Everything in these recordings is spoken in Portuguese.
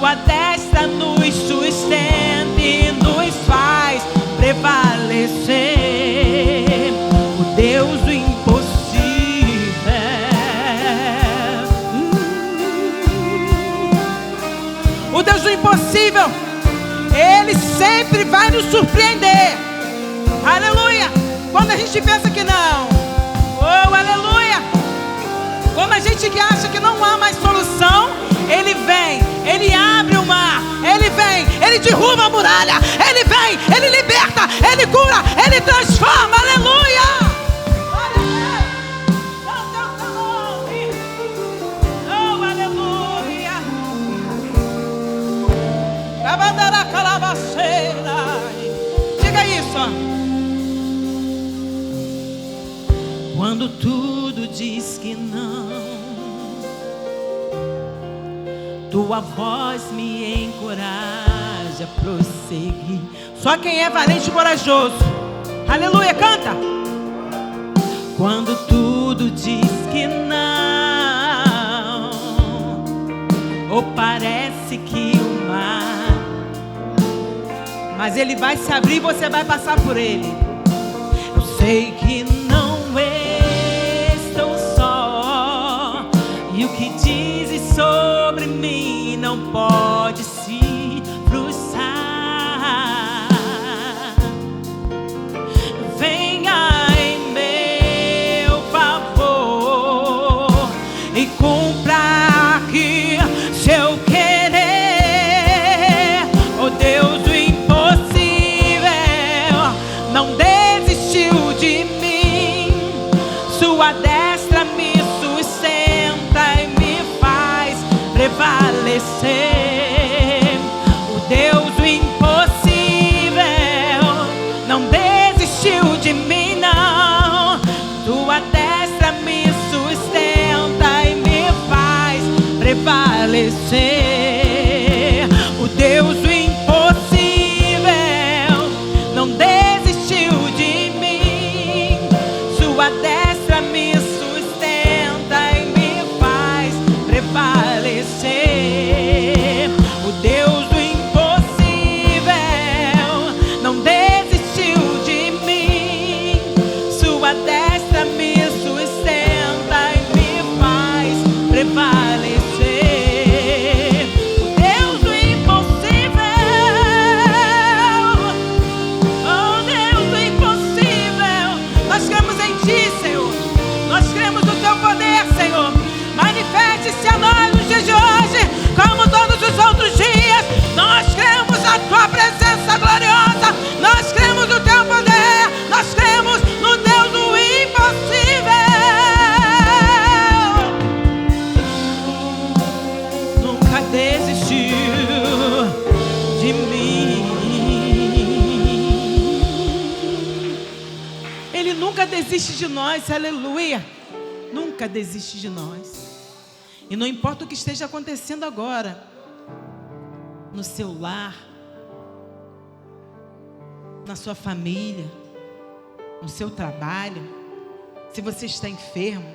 Sua destra nos sustenta e nos faz prevalecer. O Deus do impossível, o Deus do impossível, Ele sempre vai nos surpreender. Aleluia. Quando a gente pensa que não, oh, aleluia. Quando a gente que acha que não há mais solução, Ele vem, Ele abre o mar, Ele vem, Ele derruba a muralha, Ele vem, Ele liberta, Ele cura, Ele transforma. Aleluia. Oh, aleluia. Diga isso, ó. Quando tudo diz que não, tua voz me encoraja a prosseguir. Só quem é valente e corajoso, aleluia, canta. Quando tudo diz que não, ou parece que o mar, mas ele vai se abrir e você vai passar por ele. Eu sei que não estou só, e o que dizes sobre mim não pode se frustrar. Venha em meu favor e cumpra aqui seu querer. Oh Deus do impossível, não desistiu de mim. Sua destra me sustenta e me faz prevalecer. O Deus do impossível não desistiu de mim, não. Tua destra me sustenta e me faz prevalecer. O Deus do impossível não desistiu de mim. Sua destra me sustenta e me faz prevalecer. O Deus do impossível não desistiu de mim. Sua destra me sustenta e me faz prevalecer. O Deus do impossível, oh Deus do impossível, nós cremos em Ti, Senhor. Nós cremos no Teu poder, Senhor. Manifeste-se a nós nos dias de hoje, como todos os outros dias. Nós cremos na Tua presença gloriosa. Nós cremos no Teu poder. Nós cremos no Deus do impossível. Nunca desistiu de mim. Ele nunca desiste de nós, aleluia. Nunca desiste de nós. E não importa o que esteja acontecendo agora, no seu lar, na sua família, no seu trabalho, se você está enfermo,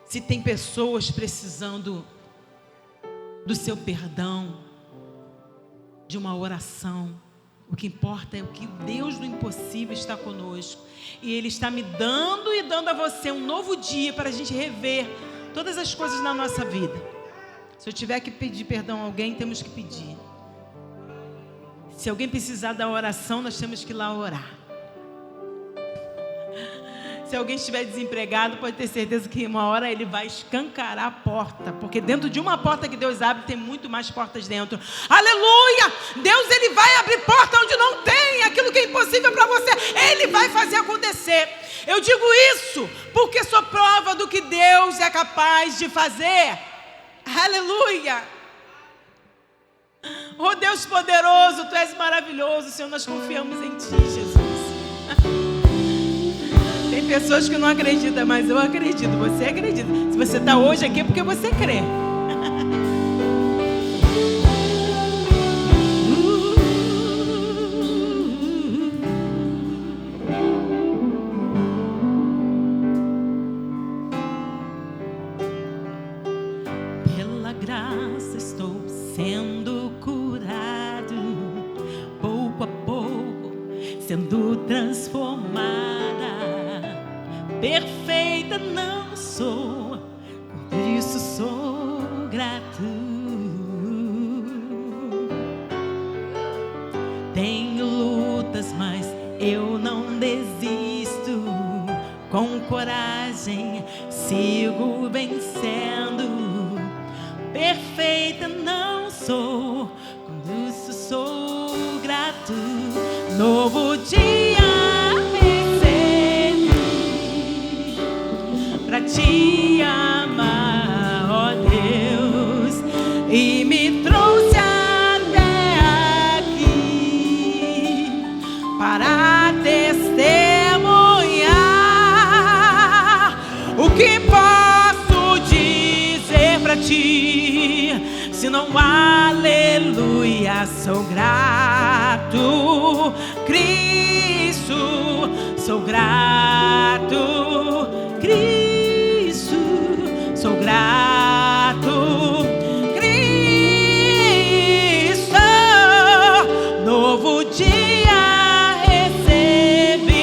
se tem pessoas precisando do seu perdão, de uma oração, o que importa é o que Deus do impossível está conosco. E Ele está me dando e dando a você um novo dia para a gente rever todas as coisas na nossa vida. Se eu tiver que pedir perdão a alguém, temos que pedir. Se alguém precisar da oração, nós temos que ir lá orar. Se alguém estiver desempregado, pode ter certeza que uma hora ele vai escancarar a porta, porque dentro de uma porta que Deus abre, tem muito mais portas dentro. Aleluia! Deus, Ele vai abrir porta onde não tem. Aquilo que é impossível para você, Ele vai fazer acontecer. Eu digo isso porque sou prova do que Deus é capaz de fazer. Aleluia! Oh Deus poderoso, Tu és maravilhoso, Senhor, nós confiamos em Ti, Jesus. Tem pessoas que não acreditam, mas eu acredito, você acredita. Se você está hoje aqui é porque você crê. Pela graça estou sendo curado, pouco a pouco sendo transformada. Perfeita não sou, por isso sou grato. Tenho lutas, mas eu não desisto. Com coragem sigo vencendo. Perfeita não sou, por isso sou grato. Novo dia recebi pra te amar, ó Deus, e me trouxe até aqui para testemunhar. O que posso dizer pra ti, se não aleluia? Sou grato, Cristo, sou grato, Cristo, sou grato, Cristo. Novo dia recebi,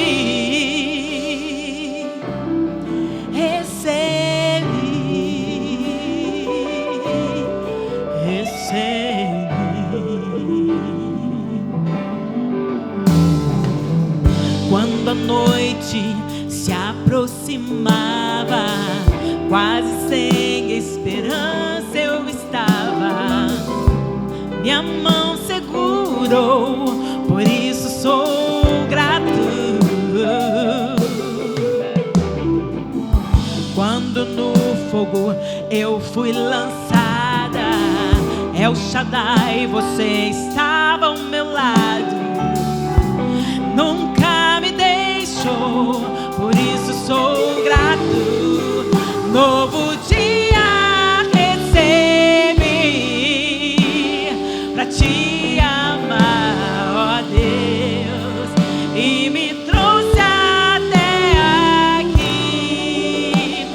quando a noite se aproximava, quase sem esperança eu estava. Minha mão segurou, por isso sou grato. Quando no fogo eu fui lançada, El Shaddai, você estava ao meu lado. Nunca me deixou, por isso sou grato. Novo dia recebi pra te amar, ó Deus, e me trouxe até aqui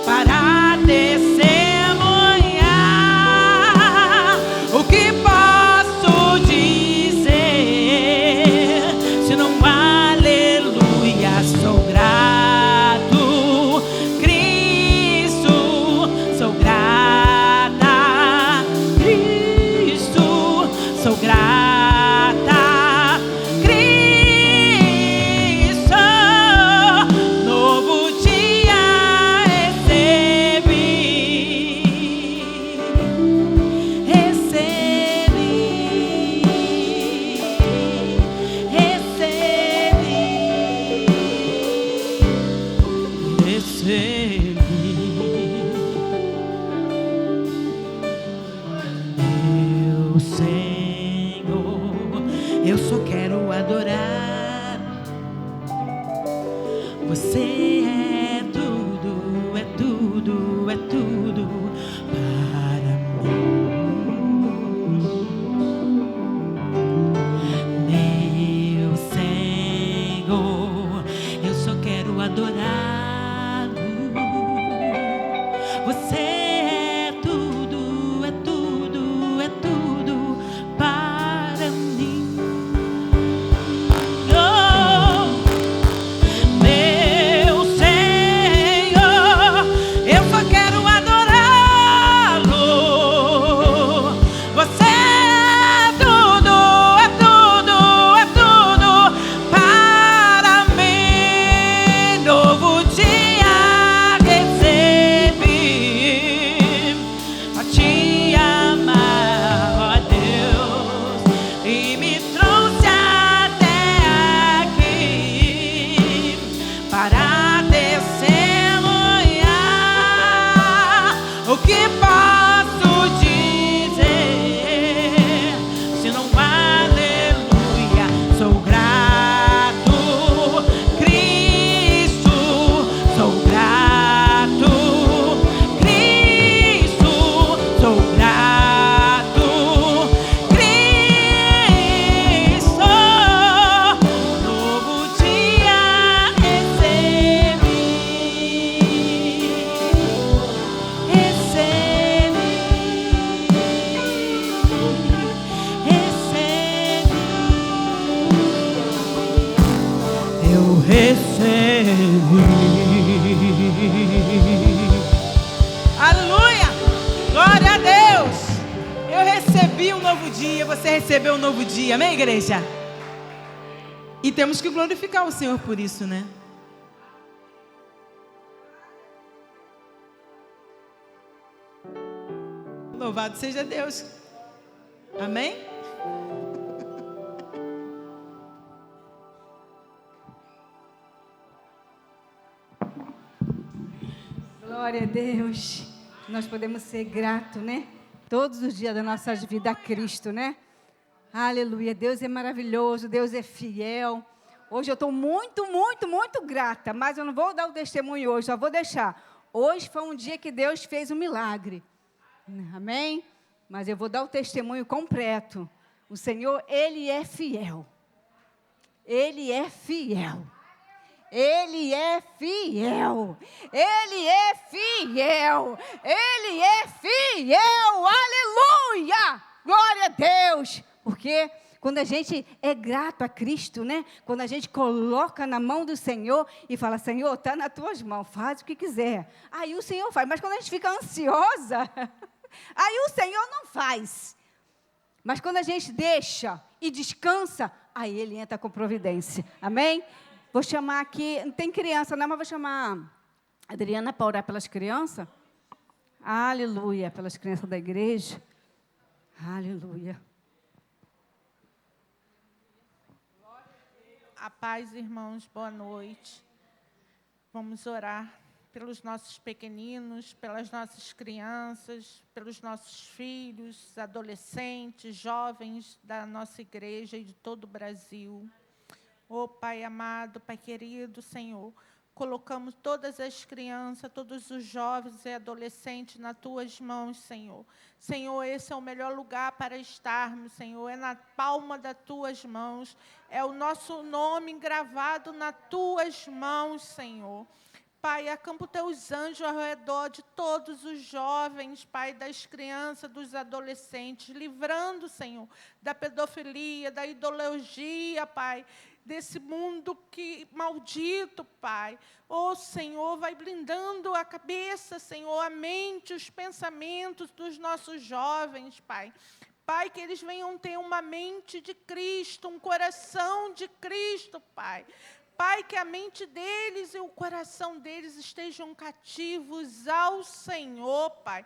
para testemunhar. O que posso dizer, se não aleluia? Sou grato, Cristo, sou grata, Cristo, sou grata, Cristo. Novo dia recebi, meu Senhor, eu só quero adorar. Você é tudo, é tudo, é tudo para mim. Meu Senhor, eu só quero adorar. Você é tudo, é tudo, é tudo para mim. Oh, meu Senhor, eu só quero adorá-lo. Você é tudo, é tudo, é tudo para mim. Novo dia recebi pra te amar, ó Deus, e me trouxe até aqui para testemunhar. O que posso dizer, se não aleluia? Sou grato, Cristo, sou grato, Cristo, sou grato, Cristo. Novo dia recebi, recebi. recebi um novo dia, você recebeu um novo dia. Amém, igreja? E temos que glorificar o Senhor por isso, né? Louvado seja Deus. Amém? Glória a Deus. Nós podemos ser gratos, né? Todos os dias da nossa vida a Cristo, né? Aleluia. Deus é maravilhoso, Deus é fiel. Hoje eu estou muito, muito, muito grata, mas eu não vou dar o testemunho hoje, só vou deixar. Hoje foi um dia que Deus fez um milagre. Amém? Mas eu vou dar o testemunho completo. O Senhor, Ele é fiel. Ele é fiel. Ele é fiel. Ele é fiel. Ele é fiel. Aleluia! Glória a Deus. Porque quando a gente é grato a Cristo, né? Quando a gente coloca na mão do Senhor e fala, Senhor, está nas tuas mãos, faz o que quiser. Aí o Senhor faz. Mas quando a gente fica ansiosa, aí o Senhor não faz. Mas quando a gente deixa e descansa, aí Ele entra com providência. Amém? Vou chamar aqui, não tem criança não, mas vou chamar a Adriana para orar pelas crianças. Aleluia, pelas crianças da igreja. Aleluia. A paz, irmãos, boa noite. Vamos orar pelos nossos pequeninos, pelas nossas crianças, pelos nossos filhos, adolescentes, jovens da nossa igreja e de todo o Brasil. Ó Pai amado, Pai querido, Senhor, colocamos todas as crianças, todos os jovens e adolescentes nas Tuas mãos, Senhor. Senhor, esse é o melhor lugar para estarmos, Senhor, é na palma das Tuas mãos, é o nosso nome gravado nas Tuas mãos, Senhor. Pai, acampa os Teus anjos ao redor de todos os jovens, Pai, das crianças, dos adolescentes, livrando, Senhor, da pedofilia, da ideologia, Pai, desse mundo que maldito, Pai. Ó Senhor, vai blindando a cabeça, Senhor, a mente, os pensamentos dos nossos jovens, Pai. Pai, que eles venham ter uma mente de Cristo, um coração de Cristo, Pai. Pai, que a mente deles e o coração deles estejam cativos ao Senhor, Pai.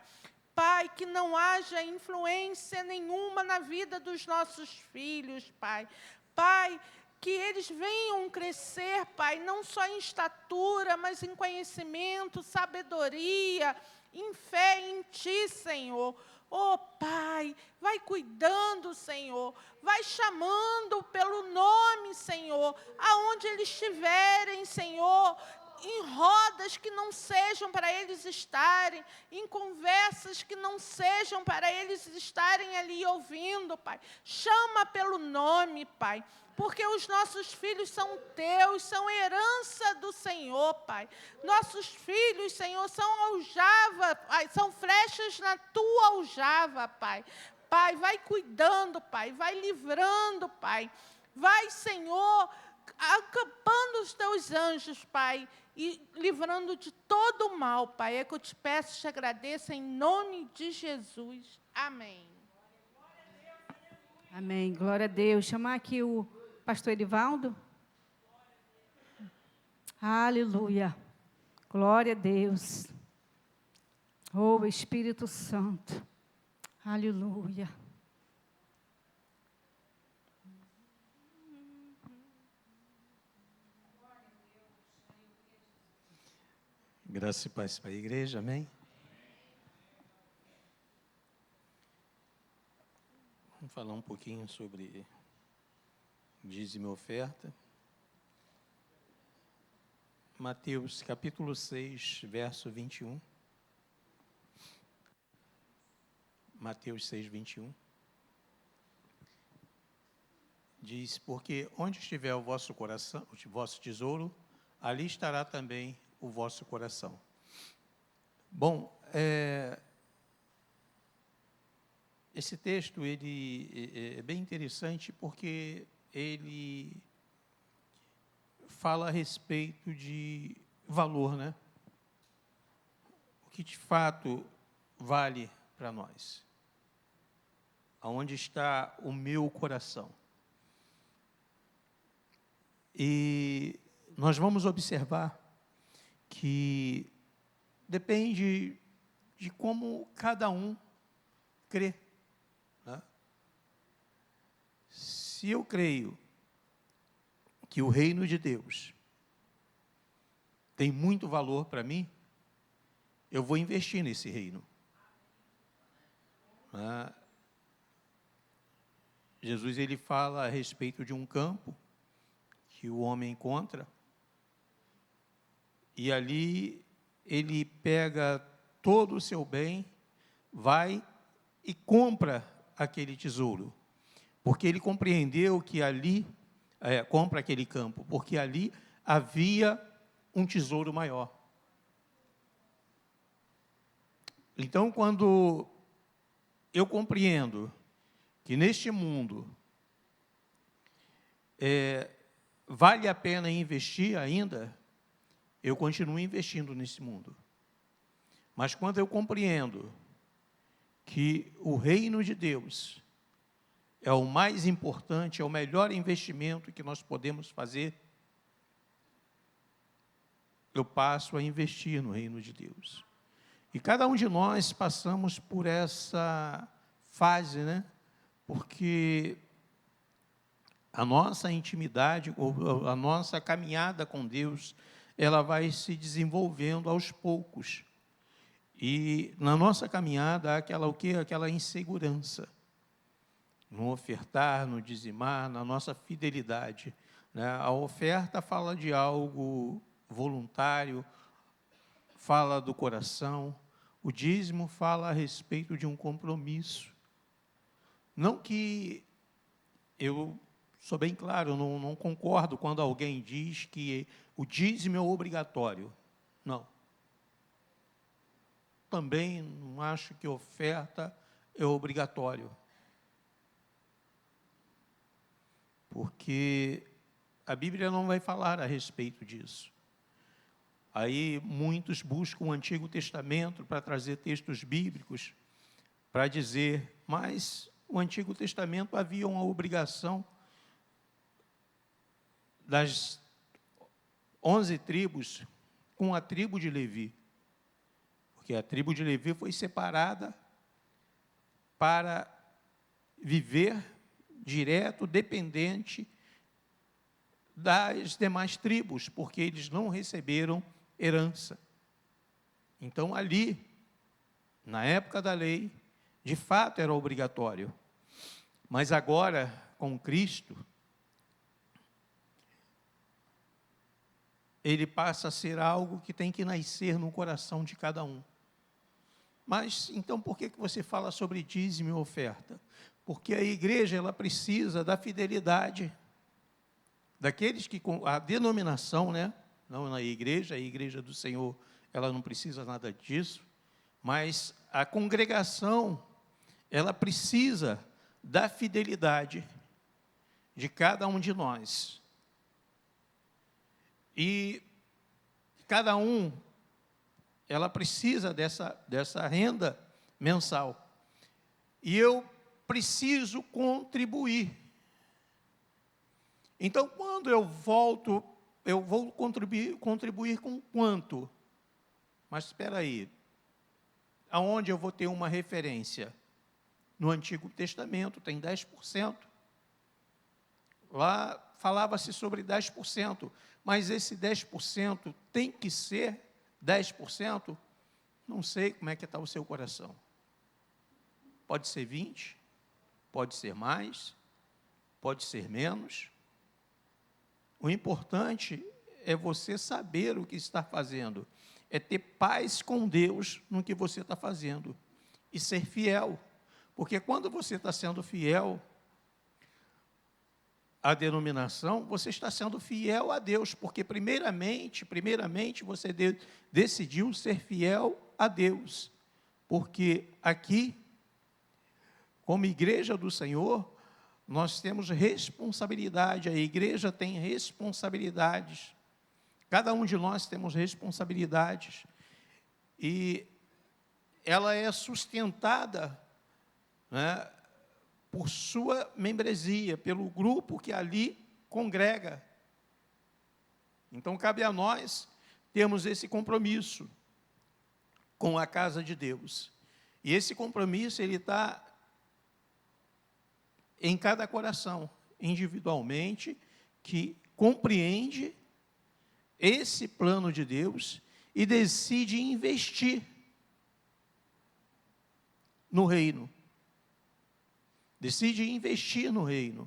Pai, que não haja influência nenhuma na vida dos nossos filhos, Pai. Pai, que eles venham crescer, Pai, não só em estatura, mas em conhecimento, sabedoria, em fé em Ti, Senhor. Oh, Pai, vai cuidando, Senhor, vai chamando pelo nome, Senhor, aonde eles estiverem, Senhor, em rodas que não sejam para eles estarem, em conversas que não sejam para eles estarem ali ouvindo, Pai. Chama pelo nome, Pai, porque os nossos filhos são Teus, são herança do Senhor, Pai. Nossos filhos, Senhor, são aljava, são flechas na Tua aljava, Pai. Pai, vai cuidando, Pai, vai livrando, Pai. Vai, Senhor, acampando os Teus anjos, Pai, e livrando de todo o mal, Pai. É que eu te peço e te agradeço em nome de Jesus. Amém. Amém, glória a Deus. Chamar aqui o pastor Edivaldo. Aleluia. Glória a Deus. Oh, Espírito Santo. Aleluia. Graça e paz para a igreja, amém? Vamos falar um pouquinho sobre dízimo e oferta. Mateus capítulo 6, verso 21. Mateus 6, 21. Diz, porque onde estiver o vosso coração, o vosso tesouro, ali estará também o vosso coração. Bom, esse texto ele é bem interessante porque ele fala a respeito de valor, né? O que de fato vale para nós. aonde está o meu coração. E nós vamos observar que depende de como cada um crê, né? Se eu creio que o reino de Deus tem muito valor para mim, eu vou investir nesse reino. Jesus, ele fala a respeito de um campo que o homem encontra, e ali ele pega todo o seu bem, vai e compra aquele tesouro, porque ele compreendeu que ali, compra aquele campo, porque ali havia um tesouro maior. Então, quando eu compreendo que neste mundo vale a pena investir ainda, eu continuo investindo nesse mundo. Mas quando eu compreendo que o reino de Deus é o mais importante, é o melhor investimento que nós podemos fazer, eu passo a investir no reino de Deus. E cada um de nós passamos por essa fase, né? Porque a nossa intimidade, ou a nossa caminhada com Deus, ela vai se desenvolvendo aos poucos. E na nossa caminhada há aquela insegurança. No ofertar, no dizimar, na nossa fidelidade, né? A oferta fala de algo voluntário, fala do coração. O dízimo fala a respeito de um compromisso. Não que eu sou bem claro, eu não concordo quando alguém diz que o dízimo é obrigatório. Não. Também não acho que oferta é obrigatório. Porque a Bíblia não vai falar a respeito disso. Aí muitos buscam o Antigo Testamento para trazer textos bíblicos, para dizer, mas o Antigo Testamento havia uma obrigação das 11 tribos com a tribo de Levi. Porque a tribo de Levi foi separada para viver direto, dependente das demais tribos, porque eles não receberam herança. Então, ali, na época da lei, de fato era obrigatório. Mas agora, com Cristo, ele passa a ser algo que tem que nascer no coração de cada um. Mas, então, por que você fala sobre dízimo e oferta? Porque a igreja, ela precisa da fidelidade daqueles que, a denominação, né? Não na igreja, a igreja do Senhor, ela não precisa nada disso, mas a congregação, ela precisa da fidelidade de cada um de nós. E cada um, ela precisa dessa renda mensal. E eu preciso contribuir. Então, quando eu volto, eu vou contribuir com quanto? Mas espera aí, aonde eu vou ter uma referência? No Antigo Testamento tem 10%. Lá falava-se sobre 10%, mas esse 10% tem que ser 10%? Não sei como é que está o seu coração. Pode ser 20%, pode ser mais, pode ser menos. O importante é você saber o que está fazendo, é ter paz com Deus no que você está fazendo e ser fiel, porque quando você está sendo fiel à denominação, você está sendo fiel a Deus, porque primeiramente você decidiu ser fiel a Deus, porque aqui, como igreja do Senhor, nós temos responsabilidade, a igreja tem responsabilidades, cada um de nós temos responsabilidades, e ela é sustentada, né, por sua membresia, pelo grupo que ali congrega. Então, cabe a nós termos esse compromisso com a casa de Deus. E esse compromisso, ele está em cada coração, individualmente, que compreende esse plano de Deus e decide investir no reino. Decide investir no reino.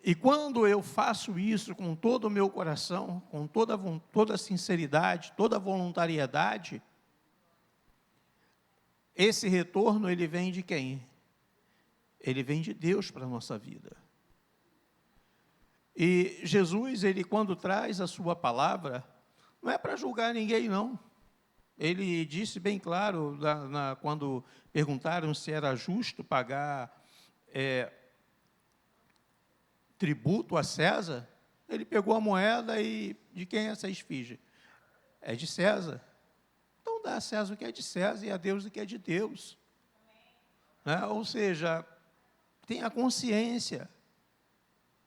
E quando eu faço isso com todo o meu coração, com toda a sinceridade, toda a voluntariedade, esse retorno, ele vem de quem? Ele vem de Deus para a nossa vida. E Jesus, ele quando traz a sua palavra, não é para julgar ninguém, não. Ele disse bem claro, quando perguntaram se era justo pagar tributo a César, ele pegou a moeda e, de quem é essa esfinge? É de César. Então dá a César o que é de César e a Deus o que é de Deus. Né? Ou seja, tenha consciência,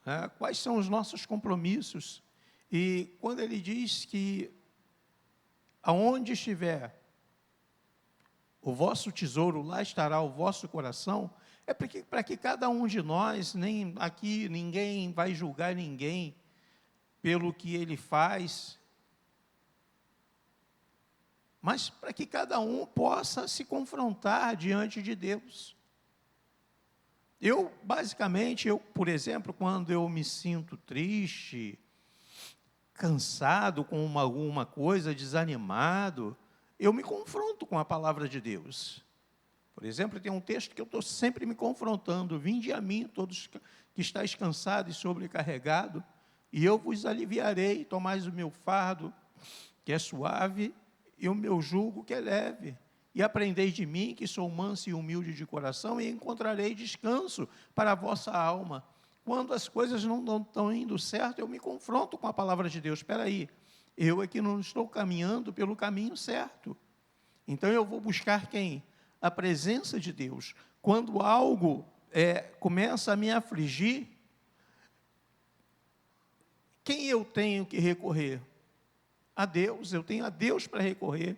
né? Quais são os nossos compromissos. E quando ele diz que aonde estiver o vosso tesouro, lá estará o vosso coração, é para que cada um de nós, nem aqui ninguém vai julgar ninguém pelo que ele faz, mas para que cada um possa se confrontar diante de Deus. Basicamente, por exemplo, quando eu me sinto triste, cansado com alguma coisa, desanimado, eu me confronto com a palavra de Deus. Por exemplo, tem um texto que eu estou sempre me confrontando: vinde a mim, todos que estáis cansados e sobrecarregados, e eu vos aliviarei, tomais o meu fardo, que é suave, e o meu jugo, que é leve. E aprendei de mim, que sou manso e humilde de coração, e encontrarei descanso para a vossa alma. Quando as coisas não estão indo certo, eu me confronto com a palavra de Deus. Espera aí, eu é que não estou caminhando pelo caminho certo. Então eu vou buscar quem? A presença de Deus. Quando algo começa a me afligir, quem eu tenho que recorrer? A Deus. Eu tenho a Deus para recorrer.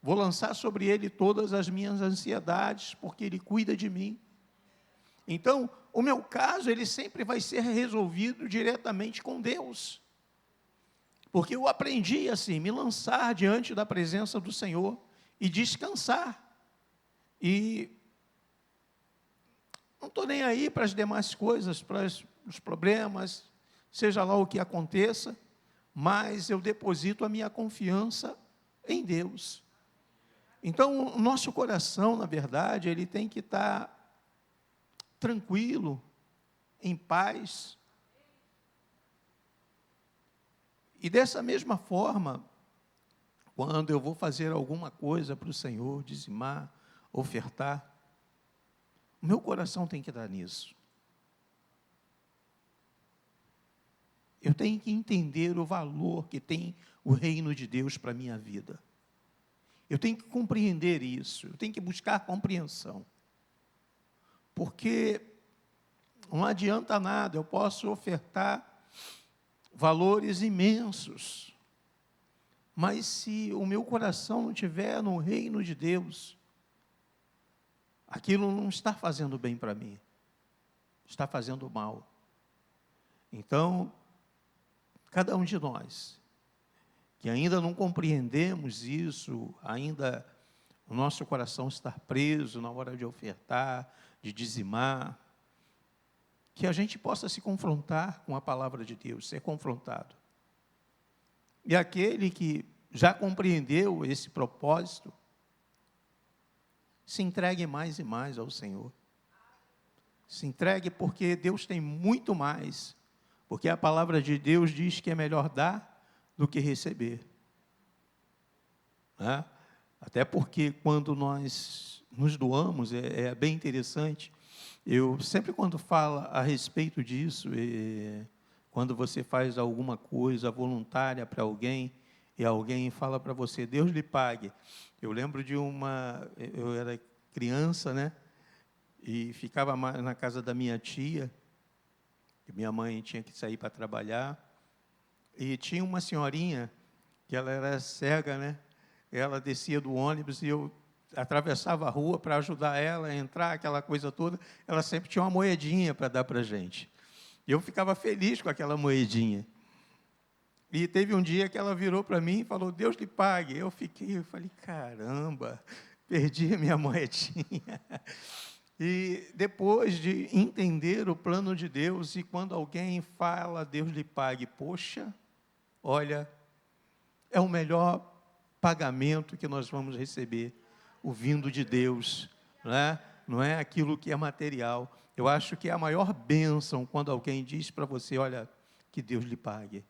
Vou lançar sobre Ele todas as minhas ansiedades, porque Ele cuida de mim. Então, o meu caso, ele sempre vai ser resolvido diretamente com Deus. Porque eu aprendi assim, me lançar diante da presença do Senhor e descansar. E não estou nem aí para as demais coisas, para os problemas, seja lá o que aconteça, mas eu deposito a minha confiança em Deus. Então, o nosso coração, na verdade, ele tem que estar tranquilo, em paz. E dessa mesma forma, quando eu vou fazer alguma coisa para o Senhor, dizimar, ofertar, o meu coração tem que estar nisso. Eu tenho que entender o valor que tem o reino de Deus para a minha vida. Eu tenho que compreender isso, eu tenho que buscar compreensão. Porque não adianta nada, eu posso ofertar valores imensos, mas se o meu coração não estiver no reino de Deus, aquilo não está fazendo bem para mim, está fazendo mal. Então, cada um de nós, que ainda não compreendemos isso, ainda o nosso coração está preso na hora de ofertar, de dizimar, que a gente possa se confrontar com a palavra de Deus, ser confrontado. E aquele que já compreendeu esse propósito, se entregue mais e mais ao Senhor. Se entregue porque Deus tem muito mais, porque a palavra de Deus diz que é melhor dar do que receber. Né? Até porque quando nós nos doamos, é bem interessante. Eu sempre quando falo a respeito disso, quando você faz alguma coisa voluntária para alguém, e alguém fala para você, Deus lhe pague. Eu lembro de eu era criança, né? e ficava na casa da minha tia, que minha mãe tinha que sair para trabalhar, e tinha uma senhorinha, que ela era cega, né? Ela descia do ônibus e eu atravessava a rua para ajudar ela a entrar, aquela coisa toda. Ela sempre tinha uma moedinha para dar para a gente. E eu ficava feliz com aquela moedinha. E teve um dia que ela virou para mim e falou, Deus lhe pague. Eu falei, caramba, perdi a minha moedinha. E depois de entender o plano de Deus, e quando alguém fala, Deus lhe pague, poxa, olha, é o melhor pagamento que nós vamos receber, o vindo de Deus, não é aquilo que é material. Eu acho que é a maior bênção quando alguém diz para você, olha, que Deus lhe pague.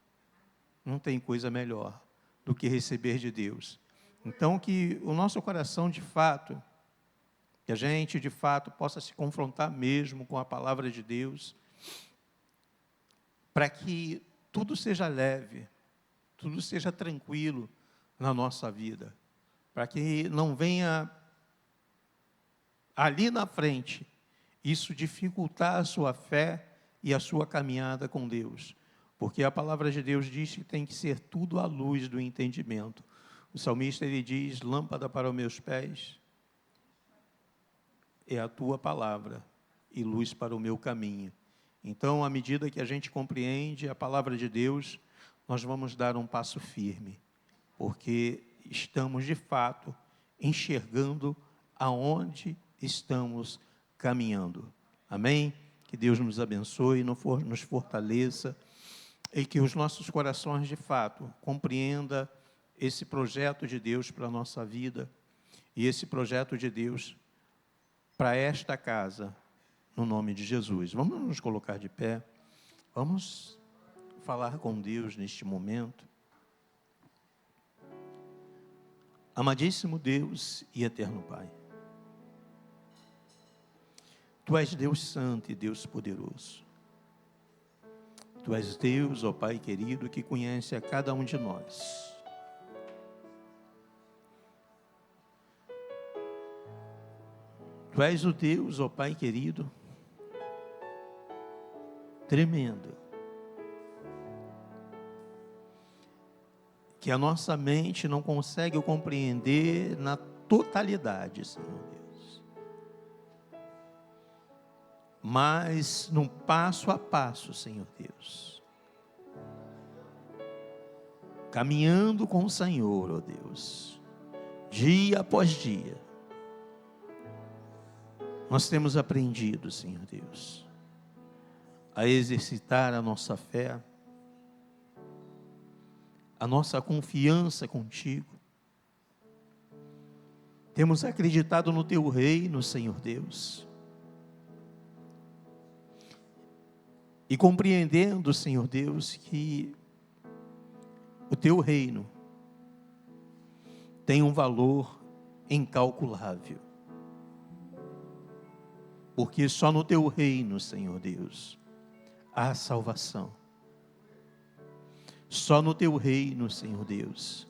Não tem coisa melhor do que receber de Deus. Então, que o nosso coração, de fato, que a gente, de fato, possa se confrontar mesmo com a palavra de Deus, para que tudo seja leve, tudo seja tranquilo na nossa vida, para que não venha ali na frente isso dificultar a sua fé e a sua caminhada com Deus, porque a palavra de Deus diz que tem que ser tudo à luz do entendimento. O salmista, ele diz, lâmpada para os meus pés é a tua palavra e luz para o meu caminho. Então, à medida que a gente compreende a palavra de Deus, nós vamos dar um passo firme, porque estamos, de fato, enxergando aonde estamos caminhando. Amém? Que Deus nos abençoe, nos fortaleça, e que os nossos corações, de fato, compreendam esse projeto de Deus para a nossa vida, e esse projeto de Deus para esta casa, no nome de Jesus. Vamos nos colocar de pé, vamos falar com Deus neste momento. Amadíssimo Deus e eterno Pai, Tu és Deus santo e Deus poderoso. Tu és Deus, ó Pai querido, que conhece a cada um de nós. Tu és o Deus, ó Pai querido, tremendo, que a nossa mente não consegue compreender na totalidade, Senhor Deus. Mas, num passo a passo, Senhor Deus, caminhando com o Senhor, ó Deus, dia após dia, nós temos aprendido, Senhor Deus, a exercitar a nossa fé, a nossa confiança contigo. Temos acreditado no Teu reino, Senhor Deus. E compreendendo, Senhor Deus, que o Teu reino tem um valor incalculável. Porque só no Teu reino, Senhor Deus, há salvação. Só no Teu reino, Senhor Deus,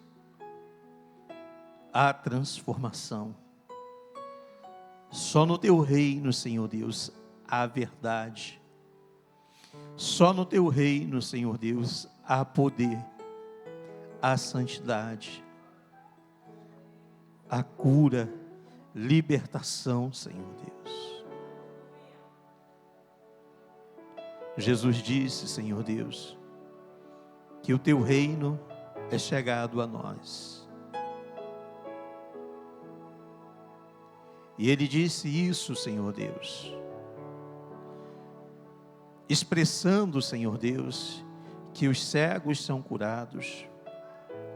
há transformação. Só no Teu reino, Senhor Deus, há verdade. Só no Teu reino, Senhor Deus, há poder, há santidade, há cura, libertação, Senhor Deus. Jesus disse, Senhor Deus, que o Teu reino é chegado a nós. E Ele disse isso, Senhor Deus, expressando, Senhor Deus, que os cegos são curados,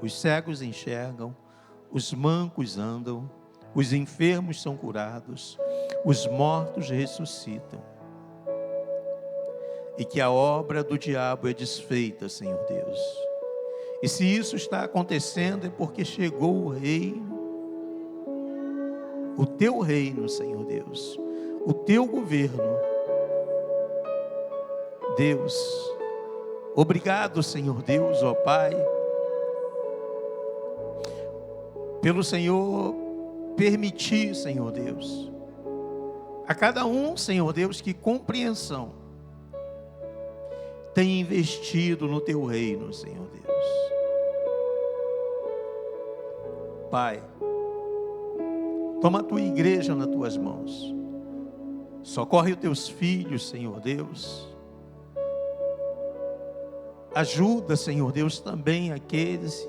os cegos enxergam, os mancos andam, os enfermos são curados, os mortos ressuscitam. E que a obra do diabo é desfeita, Senhor Deus. E se isso está acontecendo é porque chegou o reino, o Teu reino, Senhor Deus, o Teu governo. Deus, obrigado, Senhor Deus, ó Pai, pelo Senhor permitir, Senhor Deus, A cada um, Senhor Deus, que compreensão tem investido no teu reino, Senhor Deus. Pai, toma a tua igreja nas tuas mãos. Socorre os teus filhos, Senhor Deus. Ajuda, Senhor Deus, também aqueles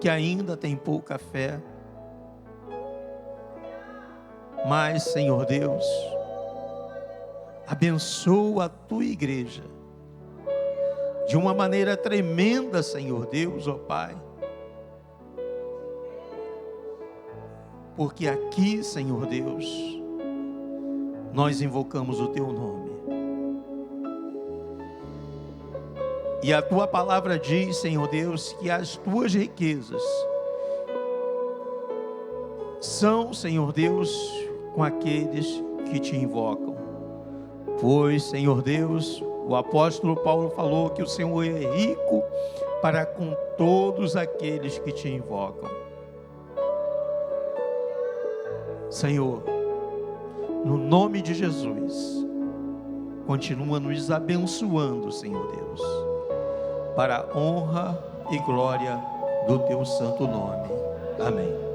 que ainda têm pouca fé. Mas, Senhor Deus, abençoa a tua igreja de uma maneira tremenda, Senhor Deus, ó Pai. Porque aqui, Senhor Deus, nós invocamos o teu nome. E a tua palavra diz, Senhor Deus, que as tuas riquezas são, Senhor Deus, com aqueles que te invocam. Pois, Senhor Deus, o apóstolo Paulo falou que o Senhor é rico para com todos aqueles que te invocam. Senhor, no nome de Jesus, continua nos abençoando, Senhor Deus, para a honra e glória do teu santo nome. Amém.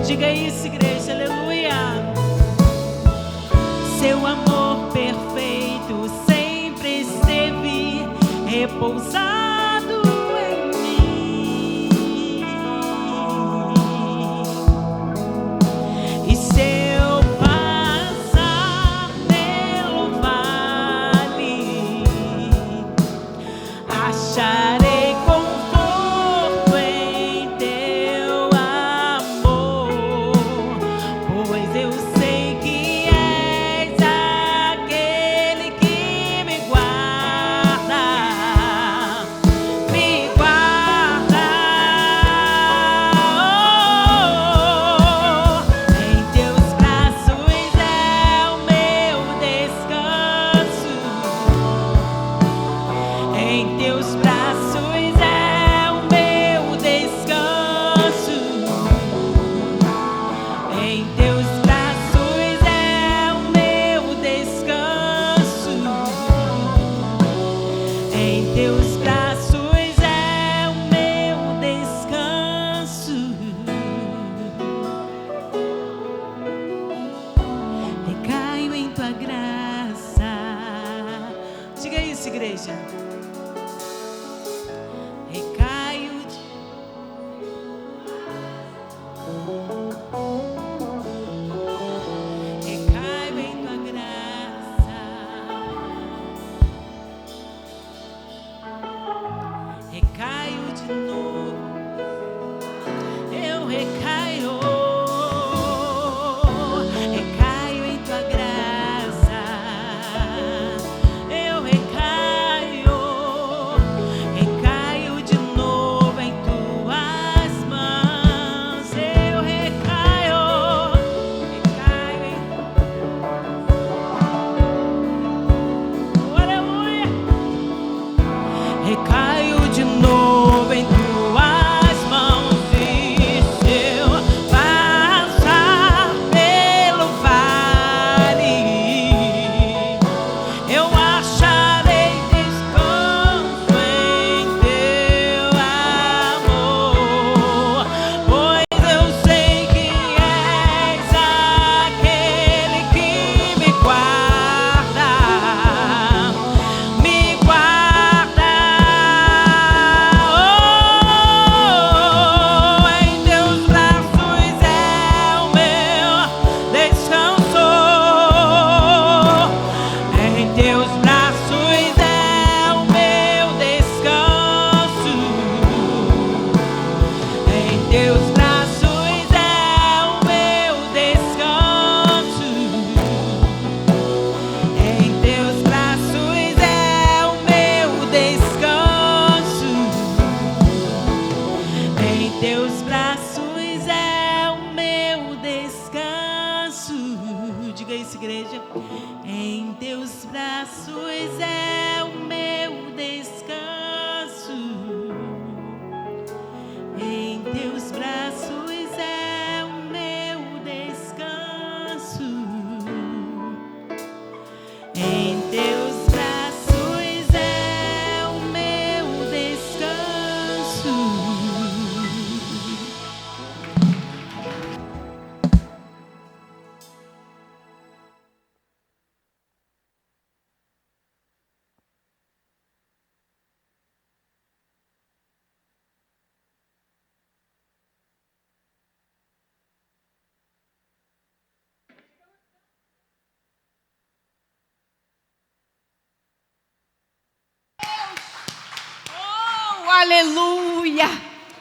Diga isso, igreja, aleluia. Seu amor perfeito sempre esteve repousado em mim. E se eu passar pelo vale, acharei conforto em teu amor, pois eu sei que és aquele que me guarda. recaio em tua graça. Eu recaio de novo em tuas mãos. Eu recaio em aleluia. Recaio de novo em tuas mãos. E se eu passar pelo vale, eu acharei descanso em teu amor, pois eu sei que és aquele que me guarda. Me guarda, oh, em teus braços é o meu descanso. Em teus braços é o meu descanso. Em teus braços é o meu descanso. Em teus braços é o meu descanso. Em teus braços é o meu descanso. Diga isso, igreja. Em teus braços é o meu descanso. Em teus braços é o meu descanso. Em teus braços é o meu descanso. Oh, aleluia!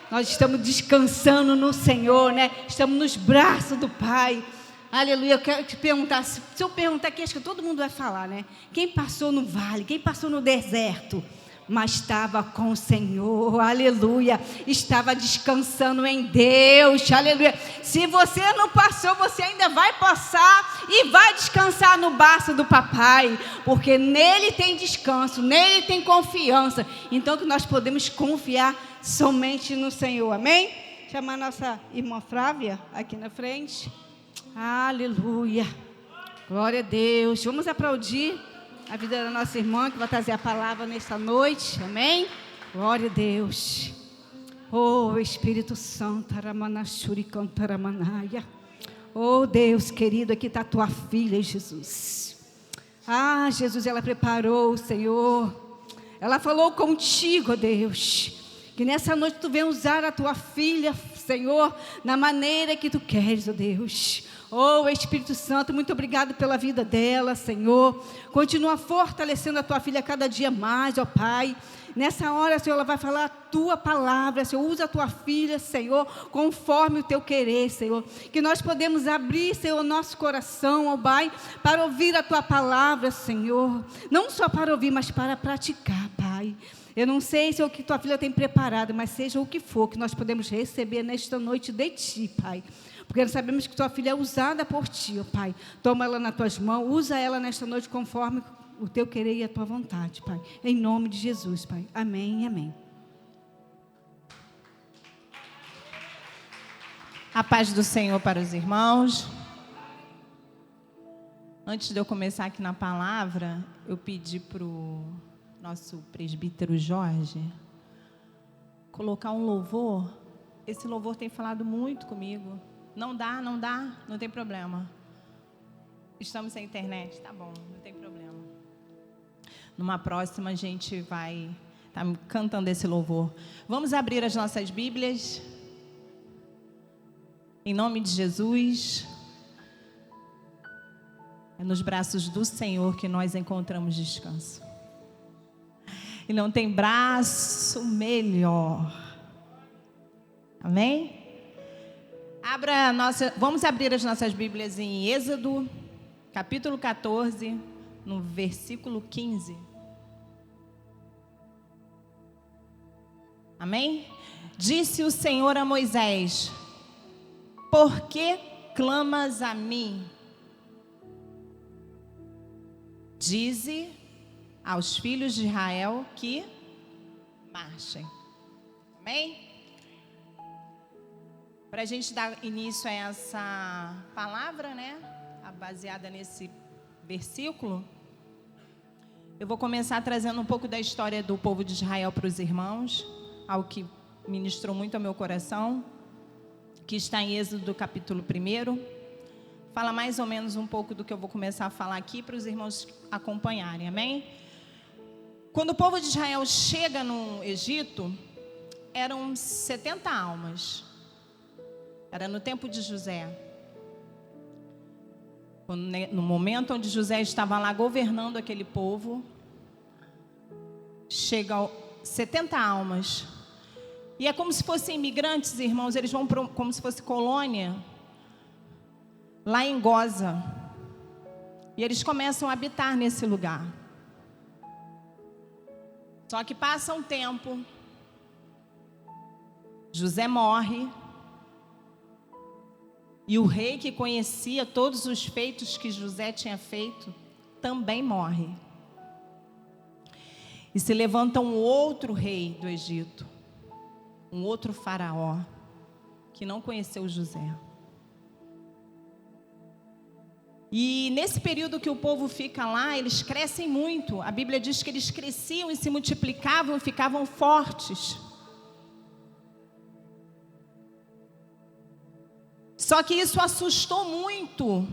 Nós estamos descansando no Senhor, né? Estamos nos braços do Pai. Aleluia. Eu quero te perguntar, se eu perguntar aqui, acho que todo mundo vai falar, né? Quem passou no vale, quem passou no deserto, mas estava com o Senhor, aleluia, estava descansando em Deus, aleluia. Se você não passou, você ainda vai passar e vai descansar no braço do papai, porque nele tem descanso, nele tem confiança, então que nós podemos confiar somente no Senhor, amém? Chamar nossa irmã Flávia aqui na frente, aleluia, glória a Deus. Vamos aplaudir a vida da nossa irmã que vai trazer a palavra nesta noite, amém? Glória a Deus. Oh, Espírito Santo, Aramanachuri Cantaramanaya. Oh, Deus querido, aqui está a tua filha, Jesus. Ah, Jesus, ela preparou, Senhor. Ela falou contigo, Deus, que nessa noite tu venha usar a tua filha, Senhor, na maneira que tu queres, ó Deus. Oh, Espírito Santo, muito obrigado pela vida dela, Senhor. Continua fortalecendo a tua filha cada dia mais, ó Pai. Nessa hora, Senhor, ela vai falar a tua palavra, Senhor. Usa a tua filha, Senhor, conforme o teu querer, Senhor. Que nós podemos abrir, Senhor, o nosso coração, ó Pai, para ouvir a tua palavra, Senhor. Não só para ouvir, mas para praticar, Pai. Eu não sei se é o que tua filha tem preparado, mas seja o que for que nós podemos receber nesta noite de ti, Pai. Porque nós sabemos que tua filha é usada por ti, ó Pai. Toma ela nas tuas mãos, usa ela nesta noite conforme o teu querer e a tua vontade, Pai. Em nome de Jesus, Pai. Amém e amém. A paz do Senhor para os irmãos. Antes de eu começar aqui na palavra, eu pedi para o nosso presbítero Jorge colocar um louvor. Esse louvor tem falado muito comigo. Não dá, não tem problema. Estamos sem internet, tá bom, não tem problema. Numa próxima a gente vai estar cantando esse louvor. Vamos abrir as nossas Bíblias. Em nome de Jesus. É nos braços do Senhor que nós encontramos descanso. E não tem braço melhor. Amém? Vamos abrir as nossas Bíblias em Êxodo, capítulo 14, no versículo 15. Amém? Disse o Senhor a Moisés: por que clamas a mim? Dize aos filhos de Israel que marchem. Amém? Para a gente dar início a essa palavra, né? Baseada nesse versículo, eu vou começar trazendo um pouco da história do povo de Israel para os irmãos, algo que ministrou muito ao meu coração, que está em Êxodo capítulo 1. Fala mais ou menos um pouco do que eu vou começar a falar aqui para os irmãos acompanharem, amém? Quando o povo de Israel chega no Egito, eram 70 almas. Era no tempo de José. No momento onde José estava lá governando aquele povo, chegam 70 almas. E é como se fossem imigrantes, irmãos, eles vão como se fosse colônia, lá em Goza. E eles começam a habitar nesse lugar. Só que passa um tempo, José morre, e o rei que conhecia todos os feitos que José tinha feito, também morre. E se levanta um outro rei do Egito, um outro faraó, que não conheceu José. E nesse período que o povo fica lá, eles crescem muito. A Bíblia diz que eles cresciam e se multiplicavam e ficavam fortes. Só que isso assustou muito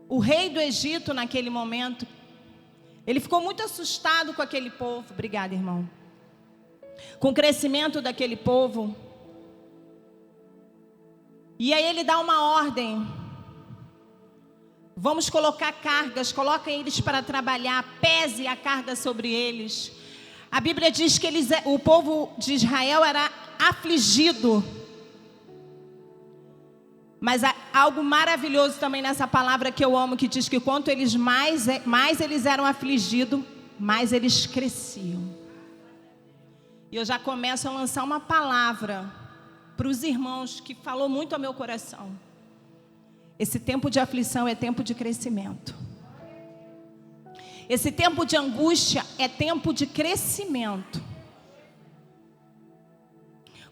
o rei do Egito naquele momento. Ele ficou muito assustado com aquele povo. Obrigada, irmão. Com o crescimento daquele povo. E aí ele dá uma ordem. Vamos colocar cargas, coloquem eles para trabalhar, pese a carga sobre eles. A Bíblia diz que o povo de Israel era afligido. Mas há algo maravilhoso também nessa palavra que eu amo, que diz que quanto eles mais eles eram afligidos, mais eles cresciam. E eu já começo a lançar uma palavra para os irmãos que falou muito ao meu coração. Esse tempo de aflição é tempo de crescimento. Esse tempo de angústia é tempo de crescimento.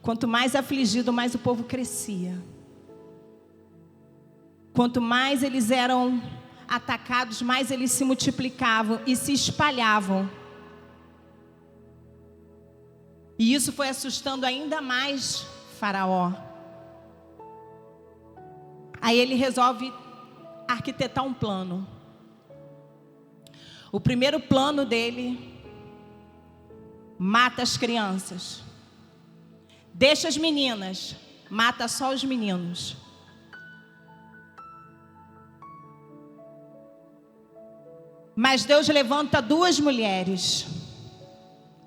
Quanto mais afligido, mais o povo crescia. Quanto mais eles eram atacados, mais eles se multiplicavam e se espalhavam. E isso foi assustando ainda mais Faraó. Aí ele resolve arquitetar um plano. O primeiro plano dele: mata as crianças, deixa as meninas, mata só os meninos. Mas Deus levanta duas mulheres,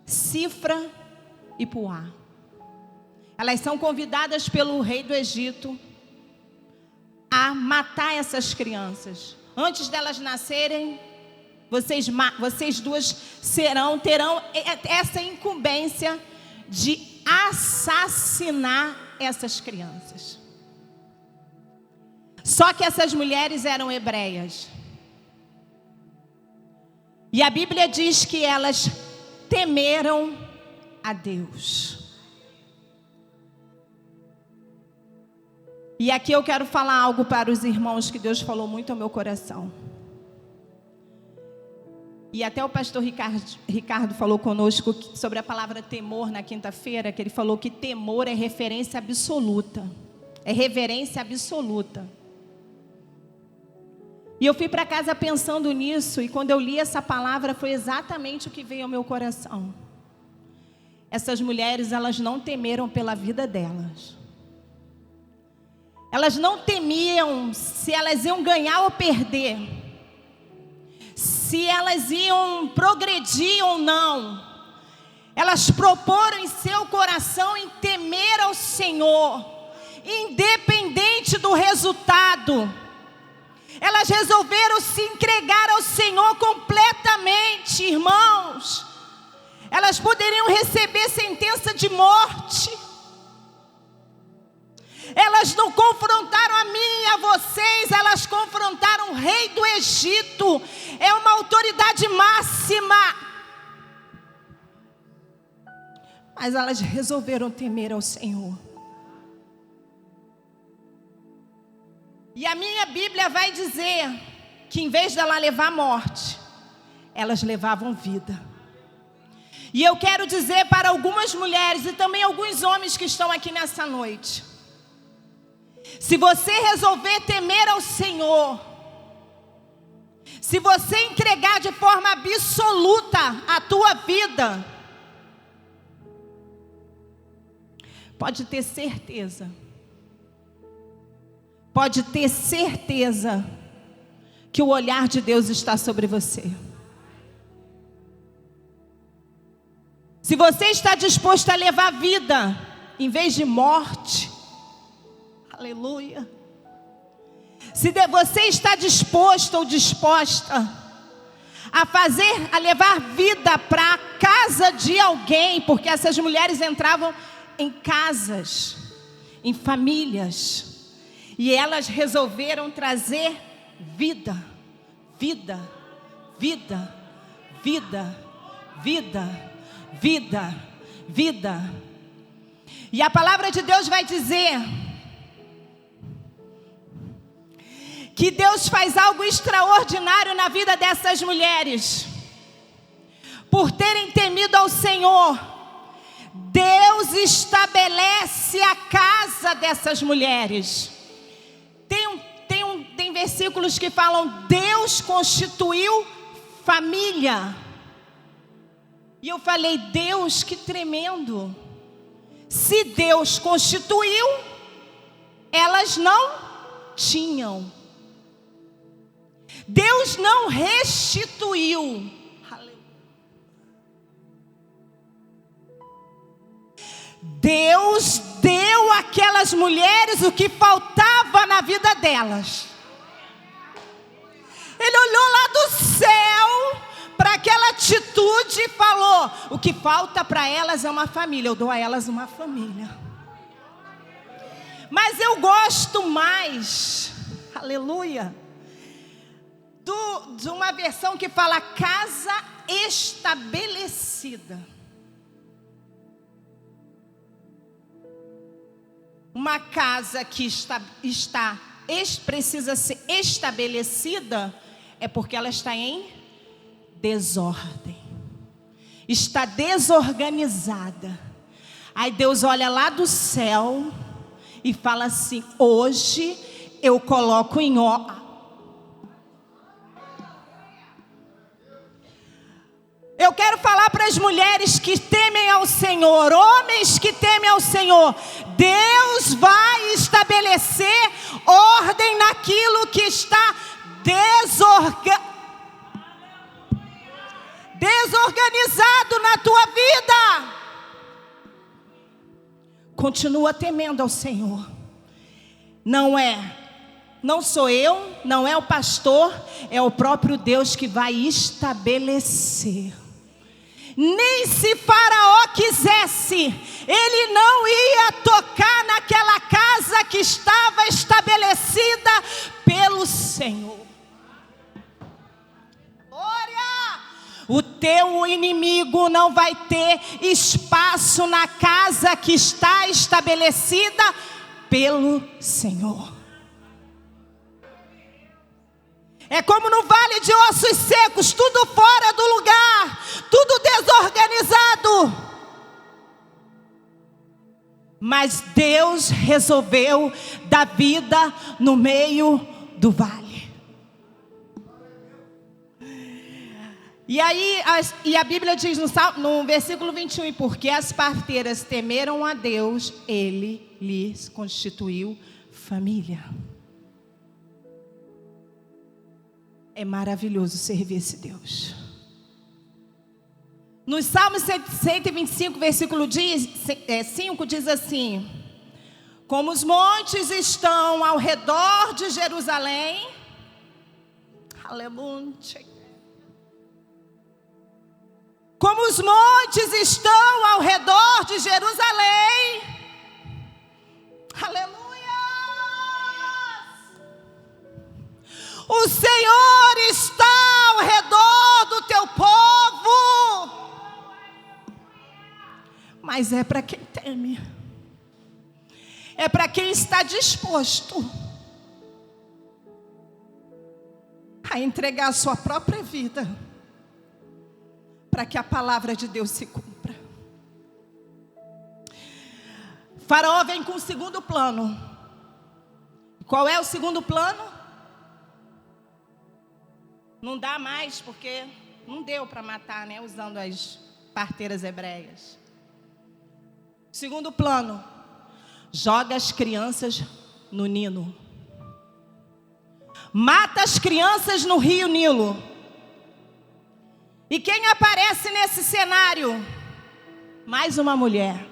Sífra e Puá. Elas são convidadas pelo rei do Egito a matar essas crianças. Antes delas nascerem, vocês duas terão essa incumbência de assassinar essas crianças. Só que essas mulheres eram hebreias. E a Bíblia diz que elas temeram a Deus. E aqui eu quero falar algo para os irmãos que Deus falou muito ao meu coração. E até o pastor Ricardo falou conosco sobre a palavra temor na quinta-feira, que ele falou que temor é referência absoluta. É reverência absoluta. E eu fui para casa pensando nisso, e quando eu li essa palavra, foi exatamente o que veio ao meu coração. Essas mulheres, elas não temeram pela vida delas. Elas não temiam se elas iam ganhar ou perder, se elas iam progredir ou não. Elas proporam em seu coração em temer ao Senhor, independente do resultado. Elas resolveram se entregar ao Senhor completamente, irmãos. Elas poderiam receber sentença de morte. Elas não confrontaram a mim e a vocês, elas confrontaram o rei do Egito. É uma autoridade máxima. Mas elas resolveram temer ao Senhor. E a minha Bíblia vai dizer que em vez dela levar morte, elas levavam vida. E eu quero dizer para algumas mulheres e também alguns homens que estão aqui nessa noite: se você resolver temer ao Senhor, se você entregar de forma absoluta a tua vida, pode ter certeza que o olhar de Deus está sobre você. Se você está disposto a levar vida em vez de morte, aleluia. Se você está disposto ou disposta a levar vida para a casa de alguém, porque essas mulheres entravam em casas, em famílias, e elas resolveram trazer vida, vida, vida, vida, vida, vida, vida. E a palavra de Deus vai dizer que Deus faz algo extraordinário na vida dessas mulheres. Por terem temido ao Senhor, Deus estabelece a casa dessas mulheres. Tem versículos que falam: Deus constituiu família. E eu falei: Deus, que tremendo. Se Deus constituiu, elas não tinham. Deus não restituiu. Deus deu àquelas mulheres o que faltava na vida delas. Ele olhou lá do céu para aquela atitude e falou: o que falta para elas é uma família, eu dou a elas uma família. Mas eu gosto mais, aleluia, de uma versão que fala casa estabelecida. Uma casa que precisa ser estabelecida é porque ela está em desordem, está desorganizada. Aí Deus olha lá do céu e fala assim: hoje eu coloco em ordem. Eu quero falar para as mulheres que temem ao Senhor, homens que temem ao Senhor: Deus vai estabelecer ordem naquilo que está desorganizado na tua vida. Continua temendo ao Senhor. Não sou eu, não é o pastor, é o próprio Deus que vai estabelecer. Nem se Faraó quisesse, ele não ia tocar naquela casa que estava estabelecida pelo Senhor. Glória! O teu inimigo não vai ter espaço na casa que está estabelecida pelo Senhor. É como no vale de ossos secos, tudo fora do lugar, tudo desorganizado. Mas Deus resolveu dar vida no meio do vale. E aí, a Bíblia diz no versículo 21, e porque as parteiras temeram a Deus, Ele lhes constituiu família. É maravilhoso servir esse Deus. No Salmo 125, versículo 5, diz assim: Como os montes estão ao redor de Jerusalém, aleluia. Como os montes estão ao redor de Jerusalém, aleluia. O Senhor está ao redor do teu povo, mas é para quem teme, é para quem está disposto a entregar a sua própria vida para que a palavra de Deus se cumpra. Faraó vem com o segundo plano. Qual é o segundo plano? Não dá mais, porque não deu para matar, né? Usando as parteiras hebreias. Segundo plano: joga as crianças no Nilo. Mata as crianças no rio Nilo. E quem aparece nesse cenário? Mais uma mulher,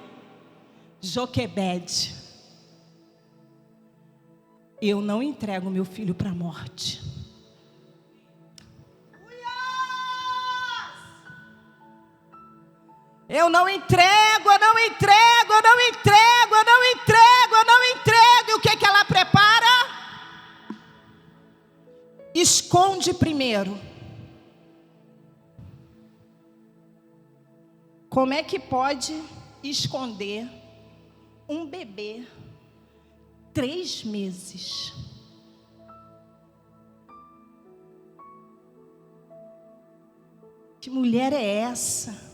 Joquebede. Eu não entrego meu filho para a morte. Eu não entrego, eu não entrego, eu não entrego, eu não entrego, eu não entrego. E o que ela prepara? Esconde primeiro. Como é que pode esconder um bebê 3 meses? Que mulher é essa?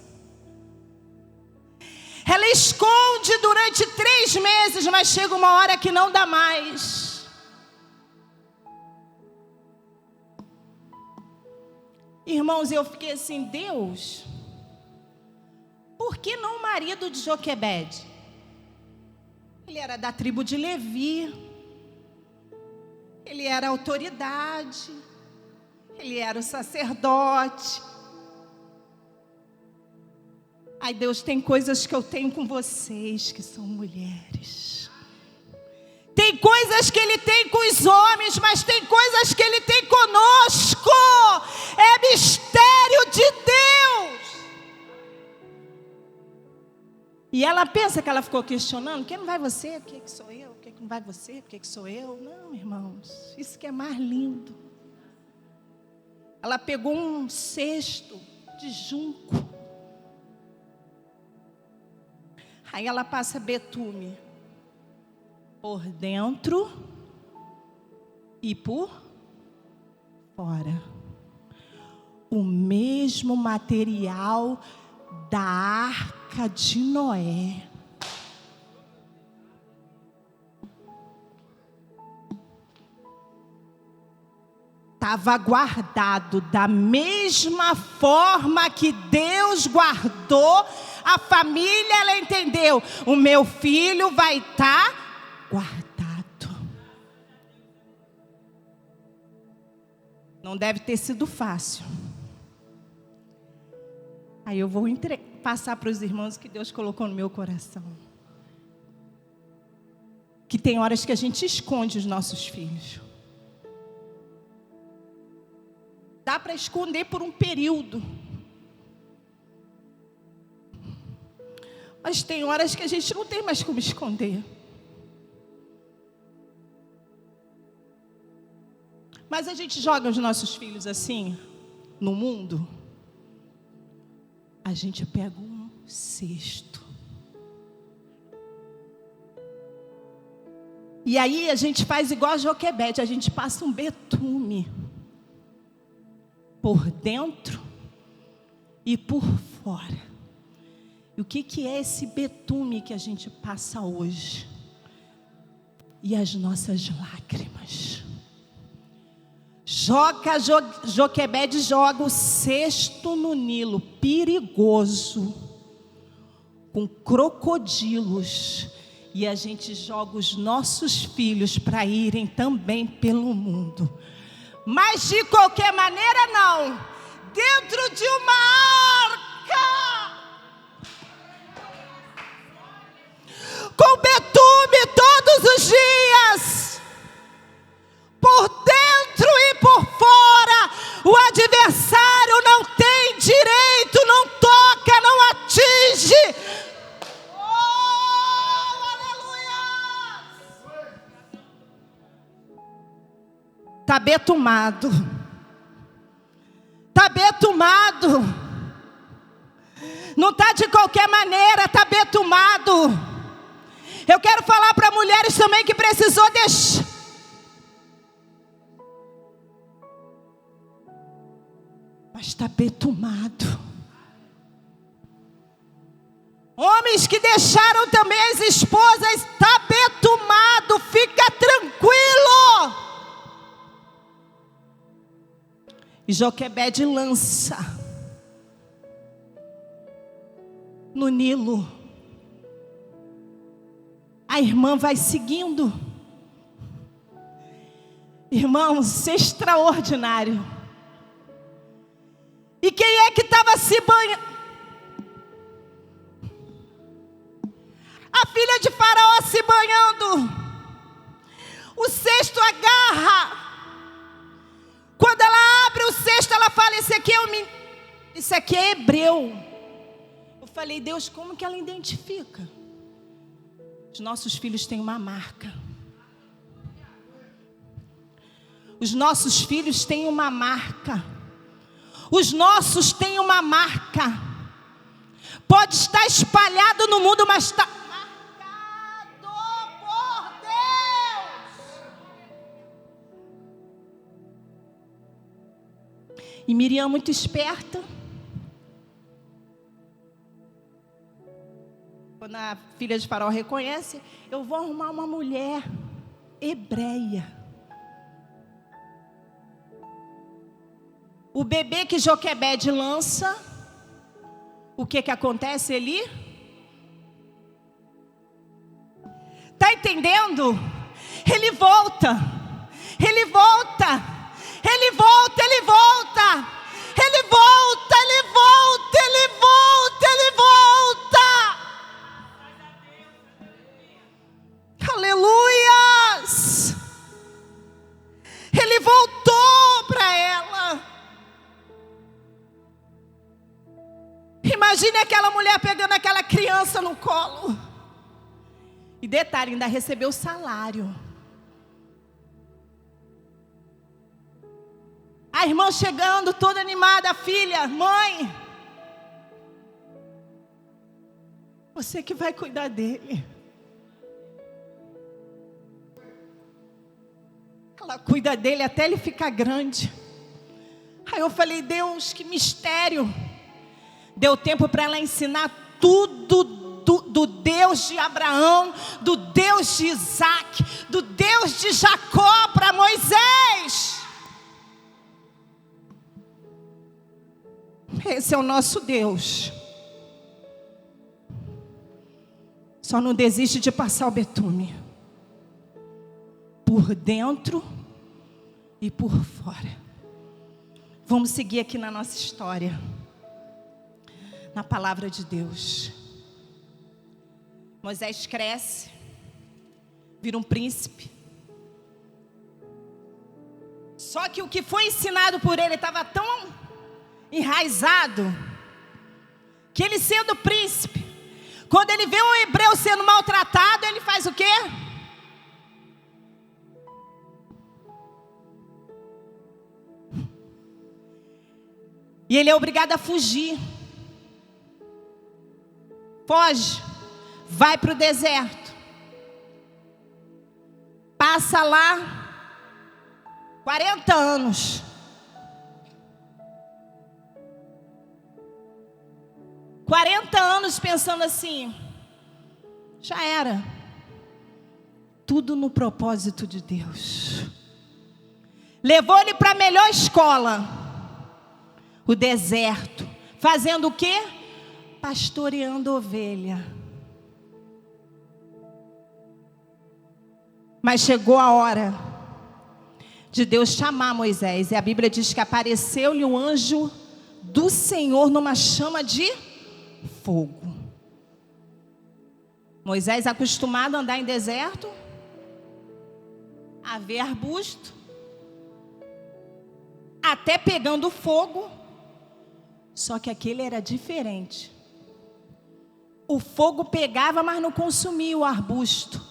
Ela esconde durante 3 meses, mas chega uma hora que não dá mais. Irmãos, eu fiquei assim, Deus, por que não o marido de Joquebede? Ele era da tribo de Levi, ele era autoridade, ele era o sacerdote. Ai, Deus, tem coisas que eu tenho com vocês que são mulheres. Tem coisas que Ele tem com os homens, mas tem coisas que Ele tem conosco. É mistério de Deus. E ela pensa que ela ficou questionando: por que não vai você? Por que sou eu? Por que não vai você? Por que sou eu? Não, irmãos, isso que é mais lindo. Ela pegou um cesto de junco. Aí ela passa betume por dentro e por fora. O mesmo material da arca de Noé. Estava guardado da mesma forma que Deus guardou a família. Ela entendeu: o meu filho vai estar guardado. Não deve ter sido fácil. Aí eu vou passar para os irmãos que Deus colocou no meu coração. Que tem horas que a gente esconde os nossos filhos. Dá para esconder por um período. Mas tem horas que a gente não tem mais como esconder. Mas a gente joga os nossos filhos assim, no mundo. A gente pega um cesto. E aí a gente faz igual a Joquebede, a gente passa um betume. Por dentro e por fora. E o que é esse betume que a gente passa hoje? E as nossas lágrimas. Joquebede joga o cesto no Nilo, perigoso, com crocodilos. E a gente joga os nossos filhos para irem também pelo mundo. Mas de qualquer maneira não, dentro de uma arca, com betume todos Está betumado. Está betumado. Não está de qualquer maneira, está betumado. Eu quero falar para mulheres também que precisou deixar. Mas está betumado. Homens que deixaram também as esposas, está betumado, fica tranquilo. E Joquebede lança no Nilo. A irmã vai seguindo. Irmãos, extraordinário. E quem é que estava se banhando? A filha de Faraó se banhando. O cesto agarra. Quando ela abre o cesto, ela fala: esse aqui é hebreu. Eu falei: Deus, como que ela identifica? Os nossos filhos têm uma marca. Os nossos filhos têm uma marca. Os nossos têm uma marca. Pode estar espalhado no mundo, mas está marcado por Deus. E Miriam, muito esperta, quando a filha de Faraó reconhece: eu vou arrumar uma mulher hebreia. O bebê que Joquebede lança, o que acontece ali? Está entendendo? Ele volta, ele volta, ele volta, ele volta, ele volta, ele volta, ele volta, ele volta. Aleluias! Ele voltou para ela. Imagine aquela mulher pegando aquela criança no colo. E detalhe, ainda recebeu salário. A irmã chegando toda animada: filha, mãe, você que vai cuidar dele. Ela cuida dele até ele ficar grande. Aí eu falei: Deus, que mistério. Deu tempo para ela ensinar tudo do Deus de Abraão, do Deus de Isaac, do Deus de Jacó para Moisés. Esse é o nosso Deus. Só não desiste de passar o betume por dentro e por fora. Vamos seguir aqui na nossa história, na palavra de Deus. Moisés cresce, vira um príncipe. Só que o que foi ensinado por ele estava tão enraizado, que ele, sendo príncipe, quando ele vê um hebreu sendo maltratado, ele faz o quê? E ele é obrigado a fugir. Foge, vai para o deserto, passa lá 40 anos. Pensando assim: já era. Tudo no propósito de Deus. Levou ele para a melhor escola, o deserto, fazendo o quê? Pastoreando ovelha. Mas chegou a hora de Deus chamar Moisés, e a Bíblia diz que apareceu-lhe um anjo do Senhor numa chama de fogo. Moisés, acostumado a andar em deserto, a ver arbusto, até pegando fogo, só que aquele era diferente. O fogo pegava, mas não consumia o arbusto.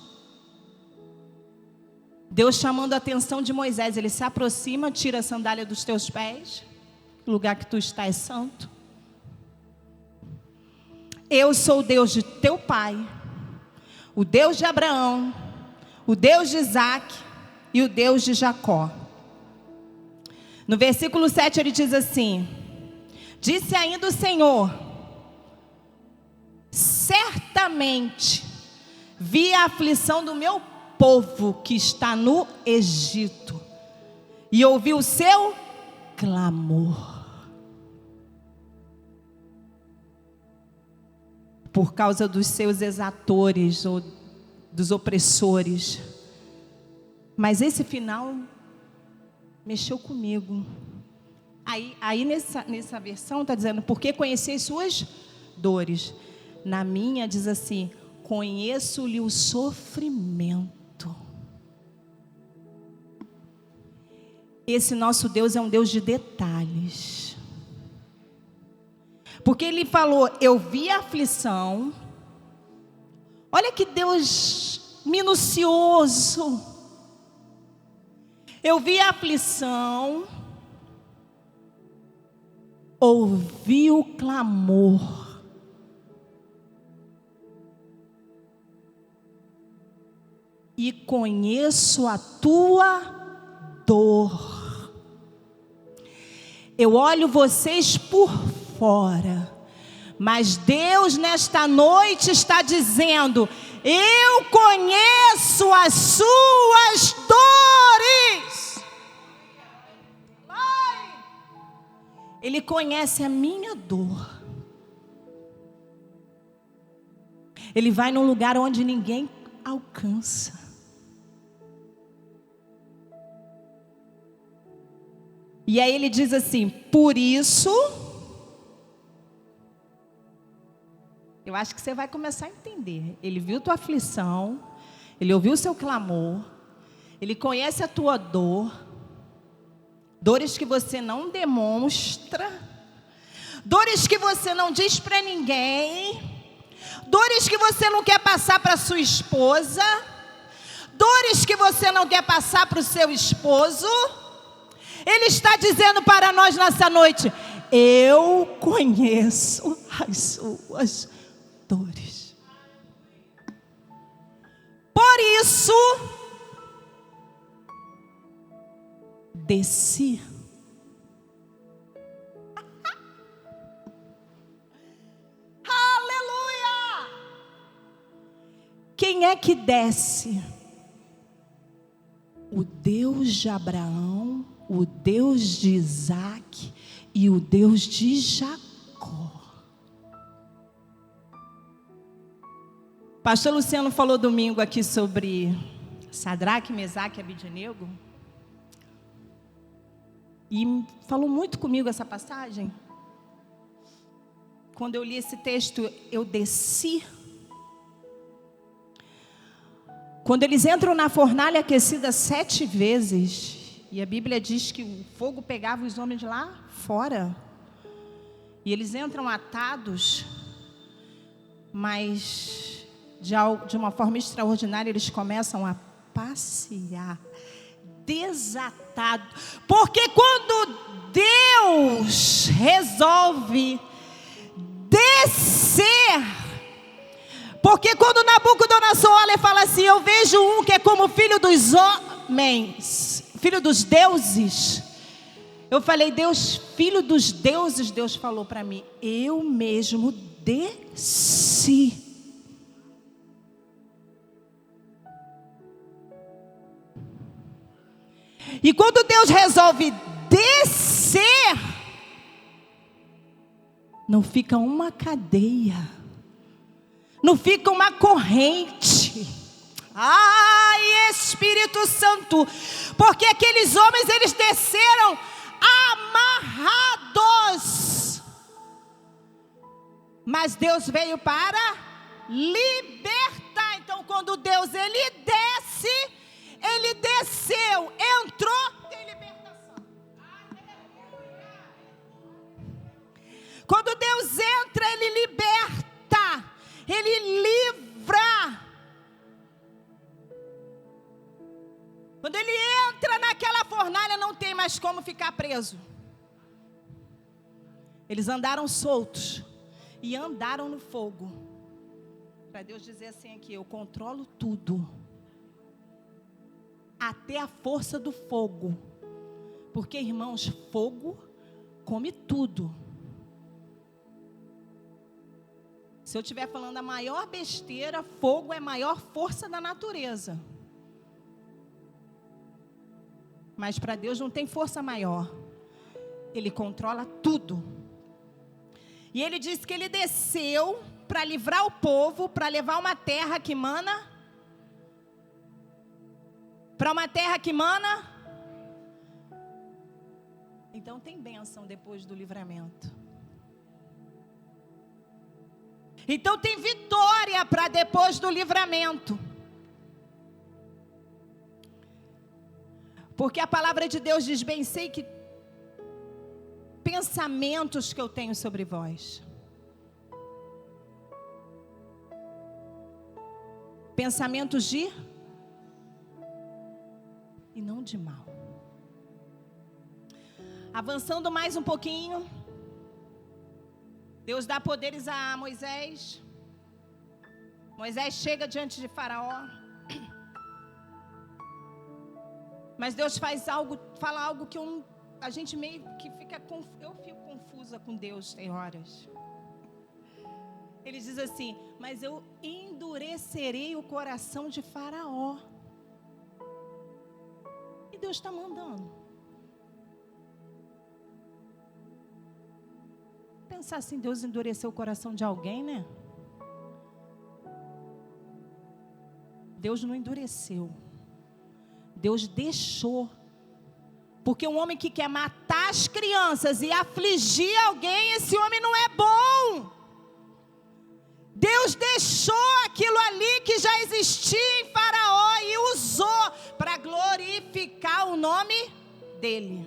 Deus chamando a atenção de Moisés, ele se aproxima, tira a sandália dos teus pés, o lugar que tu estás é santo. Eu sou o Deus de teu pai, o Deus de Abraão, o Deus de Isaac e o Deus de Jacó. No versículo 7 ele diz assim: disse ainda o Senhor: certamente vi a aflição do meu povo que está no Egito, e ouvi o seu clamor por causa dos seus exatores ou dos opressores. Mas esse final mexeu comigo. Aí nessa versão está dizendo, porque conheci as suas dores. Na minha diz assim, conheço-lhe o sofrimento. Esse nosso Deus é um Deus de detalhes. Porque ele falou, eu vi a aflição. Olha que Deus minucioso. Eu vi a aflição, ouvi o clamor. E conheço a tua dor. Eu olho vocês por fora, mas Deus nesta noite está dizendo, eu conheço as suas dores. Ele conhece a minha dor. Ele vai num lugar onde ninguém alcança. E aí ele diz assim, por isso, eu acho que você vai começar a entender. Ele viu tua aflição, ele ouviu o seu clamor, ele conhece a tua dor, dores que você não demonstra, dores que você não diz para ninguém, dores que você não quer passar para sua esposa, dores que você não quer passar para o seu esposo. Ele está dizendo para nós nessa noite, eu conheço as suas dores. Por isso, desci. Aleluia! Quem é que desce? O Deus de Abraão, o Deus de Isaac e o Deus de Jacó. Pastor Luciano falou domingo aqui sobre Sadraque, Mesaque e Abednego. E falou muito comigo essa passagem. Quando eu li esse texto, eu desci. Quando eles entram na fornalha aquecida 7 vezes, e a Bíblia diz que o fogo pegava os homens lá fora, e eles entram atados, mas de uma forma extraordinária eles começam a passear, desatado, porque quando Deus resolve descer, porque quando Nabucodonosor olha e fala assim, eu vejo um que é como filho dos homens, filho dos deuses. Eu falei, Deus, filho dos deuses, Deus falou para mim, eu mesmo desci. E quando Deus resolve descer, não fica uma cadeia, não fica uma corrente. Ai, Espírito Santo, porque aqueles homens, eles desceram amarrados, mas Deus veio para libertar. Então quando Deus, ele desce, ele desceu, entrou, tem libertação. Quando Deus entra, ele liberta, ele livra. Quando ele entra naquela fornalha, não tem mais como ficar preso. Eles andaram soltos e andaram no fogo. Para Deus dizer assim aqui: eu controlo tudo, até a força do fogo. Porque, irmãos, fogo come tudo. Se eu estiver falando a maior besteira, fogo é a maior força da natureza. Mas para Deus não tem força maior. Ele controla tudo. E ele disse que ele desceu para livrar o povo, para levar uma terra que mana. Para uma terra que mana. Então tem bênção depois do livramento. Então tem vitória para depois do livramento. Porque a palavra de Deus diz: bem sei que pensamentos que eu tenho sobre vós. Pensamentos de e não de mal. Avançando mais um pouquinho, Deus dá poderes a Moisés. Moisés chega diante de Faraó. Mas Deus fala algo que a gente meio que eu fico confusa com Deus, tem horas. Ele diz assim: mas eu endurecerei o coração de Faraó. E Deus está mandando. Pensar assim, Deus endureceu o coração de alguém, né? Deus não endureceu. Deus deixou. Porque um homem que quer matar as crianças e afligir alguém, esse homem não é bom. Deus deixou aquilo ali que já existia em Faraó e usou para glorificar o nome dele.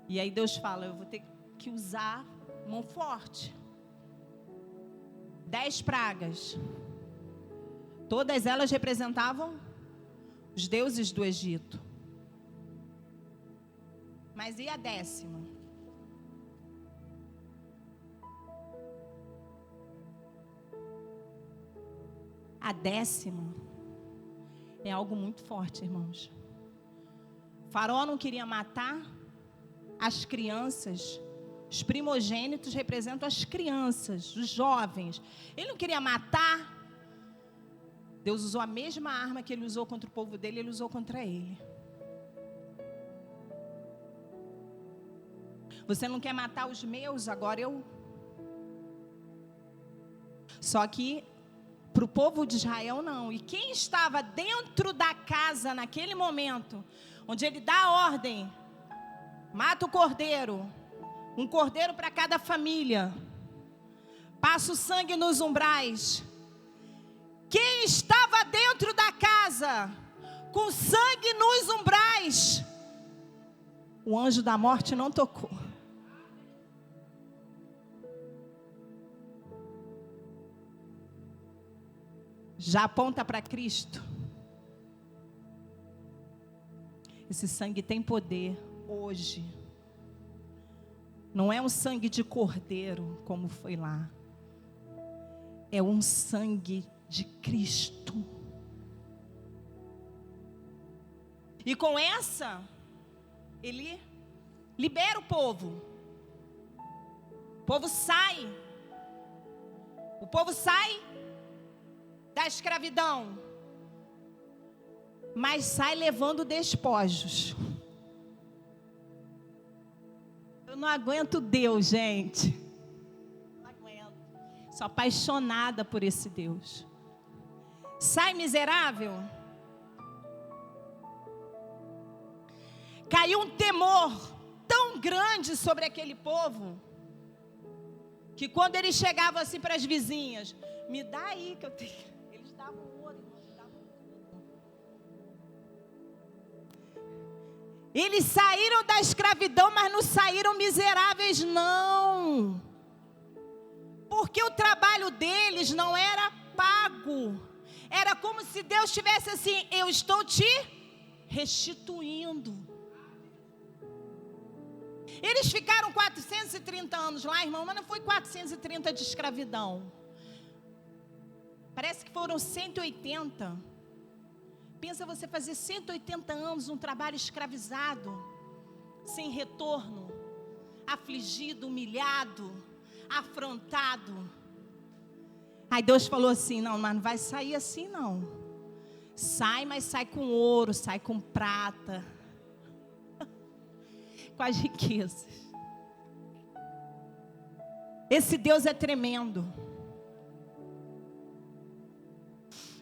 E aí Deus fala: eu vou ter que usar mão forte. 10 pragas. Todas elas representavam os deuses do Egito. Mas e a 10ª? A 10ª é algo muito forte, irmãos. Faraó não queria matar as crianças. Os primogênitos representam as crianças, os jovens. Ele não queria matar. Deus usou a mesma arma que ele usou contra o povo dele, ele usou contra ele. Você não quer matar os meus, agora eu. Só que para o povo de Israel não. E quem estava dentro da casa naquele momento, onde ele dá a ordem: mata o cordeiro, um cordeiro para cada família, passa o sangue nos umbrais. Quem estava dentro da casa com sangue nos umbrais, o anjo da morte não tocou. Já aponta para Cristo. Esse sangue tem poder hoje. Não é um sangue de cordeiro, como foi lá. É um sangue de Cristo. E com essa, ele libera o povo. O povo sai. O povo sai da escravidão. Mas sai levando despojos. Eu não aguento Deus, gente. Não aguento. Sou apaixonada por esse Deus. Sai miserável. Caiu um temor tão grande sobre aquele povo, que quando eles chegavam assim para as vizinhas: me dá aí que eu tenho. Eles davam ouro, irmão, davam tudo. Eles saíram da escravidão, mas não saíram miseráveis, não. Porque o trabalho deles não era pago. Era como se Deus tivesse assim: eu estou te restituindo. Eles ficaram 430 anos lá, irmão, mas não foi 430 de escravidão. Parece que foram 180. Pensa você fazer 180 anos num trabalho escravizado, sem retorno, afligido, humilhado, afrontado. Aí Deus falou assim: não, mas não vai sair assim não. Sai, mas sai com ouro, sai com prata, com as riquezas. Esse Deus é tremendo.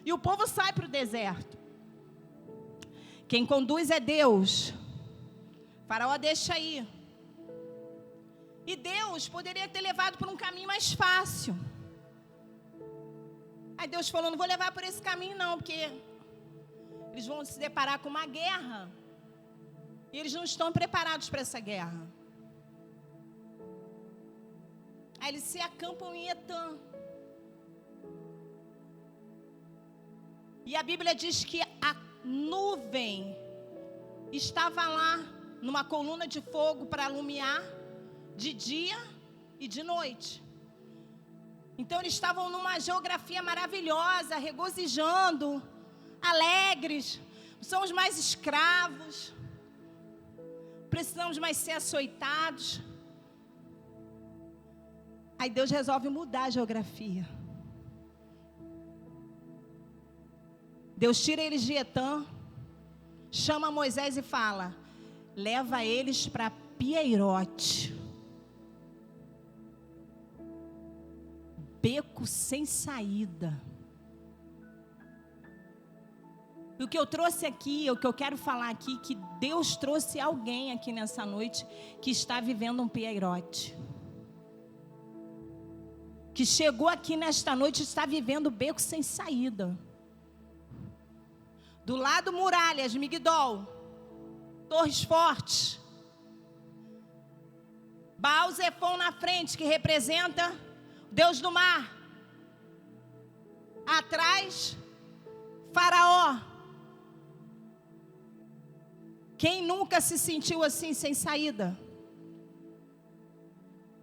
E o povo sai para o deserto. Quem conduz é Deus. Faraó deixa ir. E Deus poderia ter levado por um caminho mais fácil. Aí Deus falou: não vou levar por esse caminho não, porque eles vão se deparar com uma guerra. E eles não estão preparados para essa guerra. Aí eles se acampam em Etã. E a Bíblia diz que a nuvem estava lá, numa coluna de fogo para alumiar de dia e de noite. Então eles estavam numa geografia maravilhosa, regozijando, alegres. Somos mais escravos, precisamos mais ser açoitados. Aí Deus resolve mudar a geografia. Deus tira eles de Etã, chama Moisés e fala: leva eles para Pieirote, beco sem saída. E o que eu trouxe aqui, o que eu quero falar aqui, que Deus trouxe alguém aqui nessa noite que está vivendo um Pieirote, que chegou aqui nesta noite e está vivendo beco sem saída. Do lado, muralhas, Migdol, torres fortes, Baal-Zefon na frente, que representa Deus do mar. Atrás, Faraó. Quem nunca se sentiu assim, sem saída?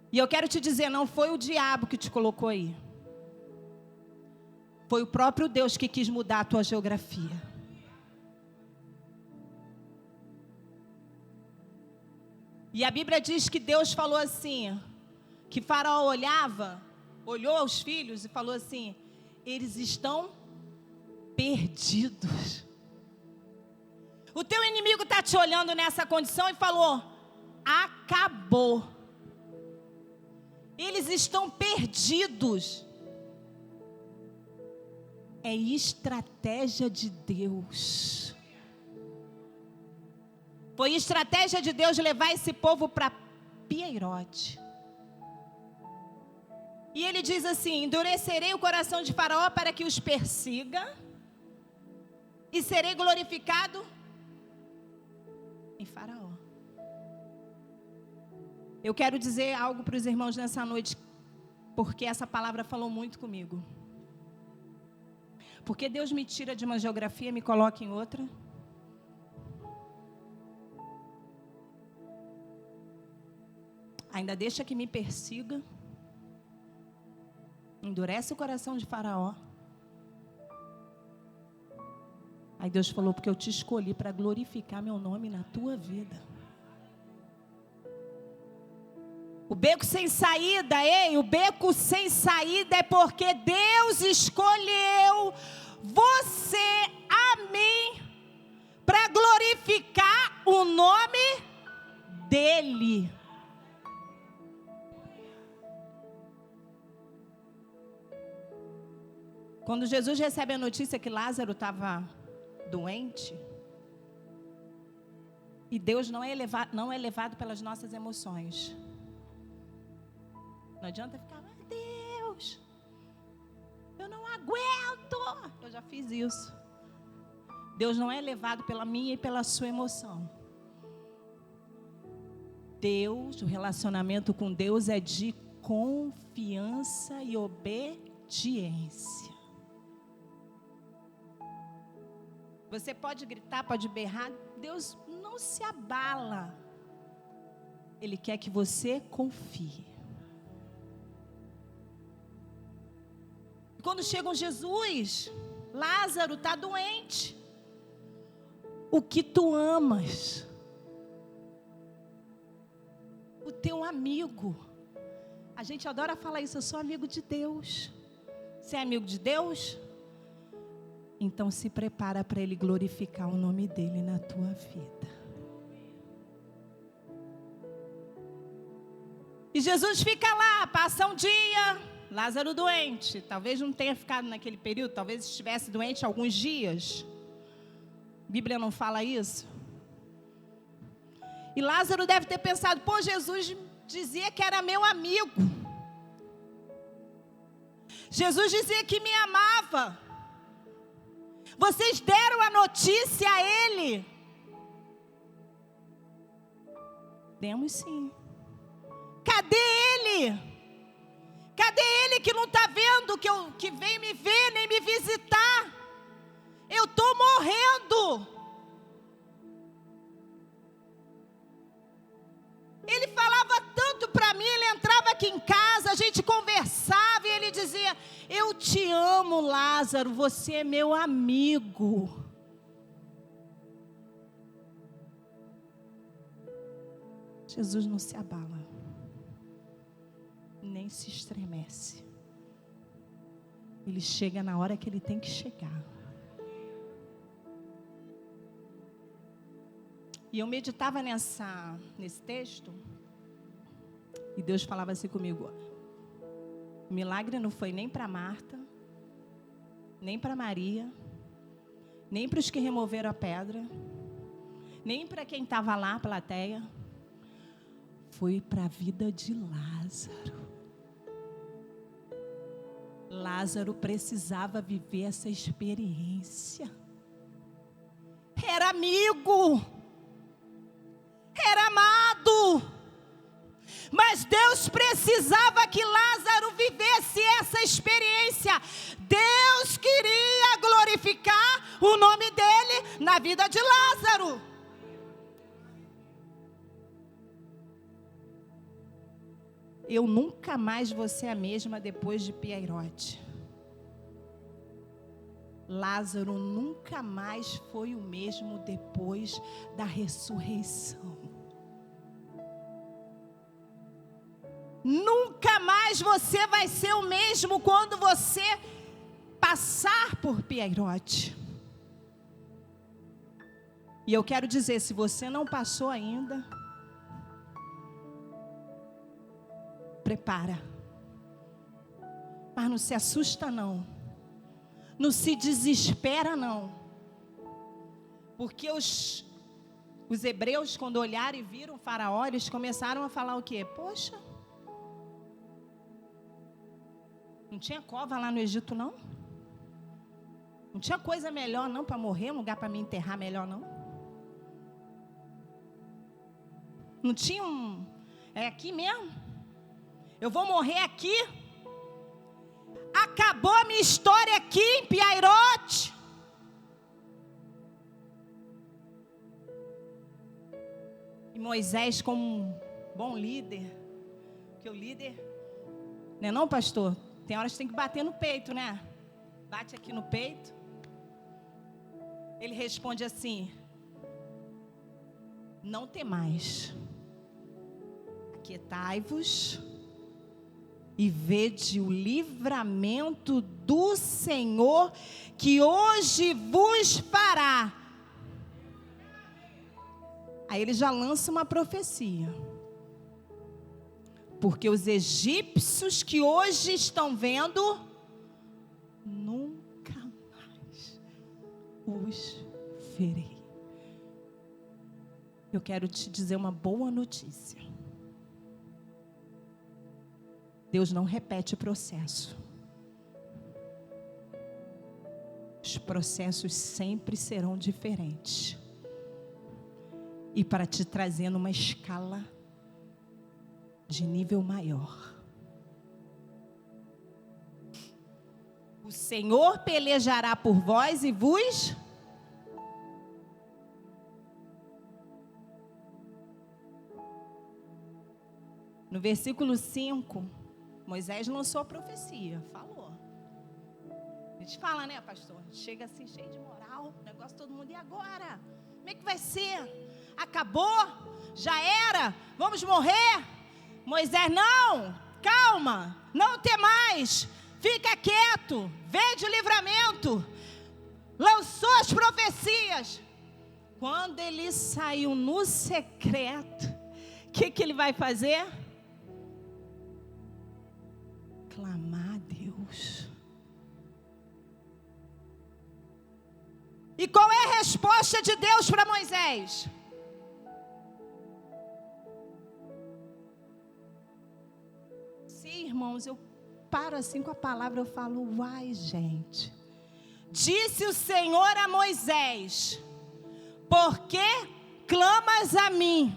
E eu quero te dizer, não foi o diabo que te colocou aí. Foi o próprio Deus que quis mudar a tua geografia. E a Bíblia diz que Deus falou assim, que Faraó olhou aos filhos e falou assim: eles estão perdidos. O teu inimigo está te olhando nessa condição e falou: acabou. Eles estão perdidos. É estratégia de Deus. Foi estratégia de Deus levar esse povo para Pieirote. E ele diz assim: endurecerei o coração de Faraó para que os persiga, e serei glorificado em Faraó. Eu quero dizer algo para os irmãos nessa noite, porque essa palavra falou muito comigo. Porque Deus me tira de uma geografia e me coloca em outra. Ainda deixa que me persiga. Endurece o coração de Faraó. Aí Deus falou: porque eu te escolhi para glorificar meu nome na tua vida. O beco sem saída, o beco sem saída é porque Deus escolheu você, a mim, para glorificar o nome dEle. Quando Jesus recebe a notícia que Lázaro estava doente, e Deus não é levado pelas nossas emoções. Não adianta ficar: meu Deus, eu não aguento. Eu já fiz isso. Deus não é levado pela minha e pela sua emoção. Deus, o relacionamento com Deus é de confiança e obediência. Você pode gritar, pode berrar, Deus não se abala. Ele quer que você confie. Quando chegam Jesus, Lázaro está doente. O que tu amas, o teu amigo. A gente adora falar isso, eu sou amigo de Deus. Você é amigo de Deus? Então se prepara para Ele glorificar o nome dEle na tua vida. E Jesus fica lá, passa um dia, Lázaro doente. Talvez não tenha ficado naquele período, talvez estivesse doente alguns dias. A Bíblia não fala isso. E Lázaro deve ter pensado, pô, Jesus dizia que era meu amigo. Jesus dizia que me amava. Vocês deram a notícia a Ele. Demos sim. Cadê Ele? Cadê Ele que não está vendo, que vem me ver, nem me visitar? Eu estou morrendo. Ele falava tanto para mim, ele entrava aqui em casa, a gente conversava e ele dizia, eu te amo, Lázaro, você é meu amigo. Jesus não se abala, nem se estremece. Ele chega na hora que ele tem que chegar. E eu meditava nesse texto, e Deus falava assim comigo, o milagre não foi nem para Marta, nem para Maria, nem para os que removeram a pedra, nem para quem estava lá, a plateia, foi para a vida de Lázaro. Lázaro precisava viver essa experiência. Era amigo, era amado, mas Deus precisava que Lázaro vivesse essa experiência. Deus queria glorificar o nome dele na vida de Lázaro. Eu nunca mais vou ser a mesma depois de Piairote. Lázaro nunca mais foi o mesmo depois da ressurreição. Nunca mais você vai ser o mesmo quando você passar por Piairote. E eu quero dizer, se você não passou ainda, prepara. Mas não se assusta não. Não se desespera não. Porque os hebreus, quando olharam e viram o faraó, eles começaram a falar o quê? Poxa, não tinha cova lá no Egito não? Não tinha coisa melhor não para morrer, um lugar para me enterrar melhor não? Não tinha é aqui mesmo? Eu vou morrer aqui? Acabou a minha história aqui em Piairote? E Moisés, como um bom líder, porque o líder, não é não, pastor? Tem horas que tem que bater no peito, né? Bate aqui no peito. Ele responde assim: não temais, aquietai-vos e vede o livramento do Senhor que hoje vos fará. Aí ele já lança uma profecia. Porque os egípcios que hoje estão vendo, nunca mais os verei. Eu quero te dizer uma boa notícia. Deus não repete o processo. Os processos sempre serão diferentes. E para te trazer numa escala de nível maior. O Senhor pelejará por vós e vos No versículo 5, Moisés lançou a profecia, falou. A gente fala, né, pastor? Chega assim, cheio de moral, negócio todo mundo, e agora? Como é que vai ser? Acabou? Já era? Vamos morrer? Moisés, não, calma, não tem mais, fica quieto, vede o livramento. Lançou as profecias. Quando ele saiu no secreto, o que ele vai fazer? Clamar a Deus. E qual é a resposta de Deus para Moisés? Sim, irmãos, eu paro assim com a palavra, eu falo, uai, gente. Disse o Senhor a Moisés: por que clamas a mim?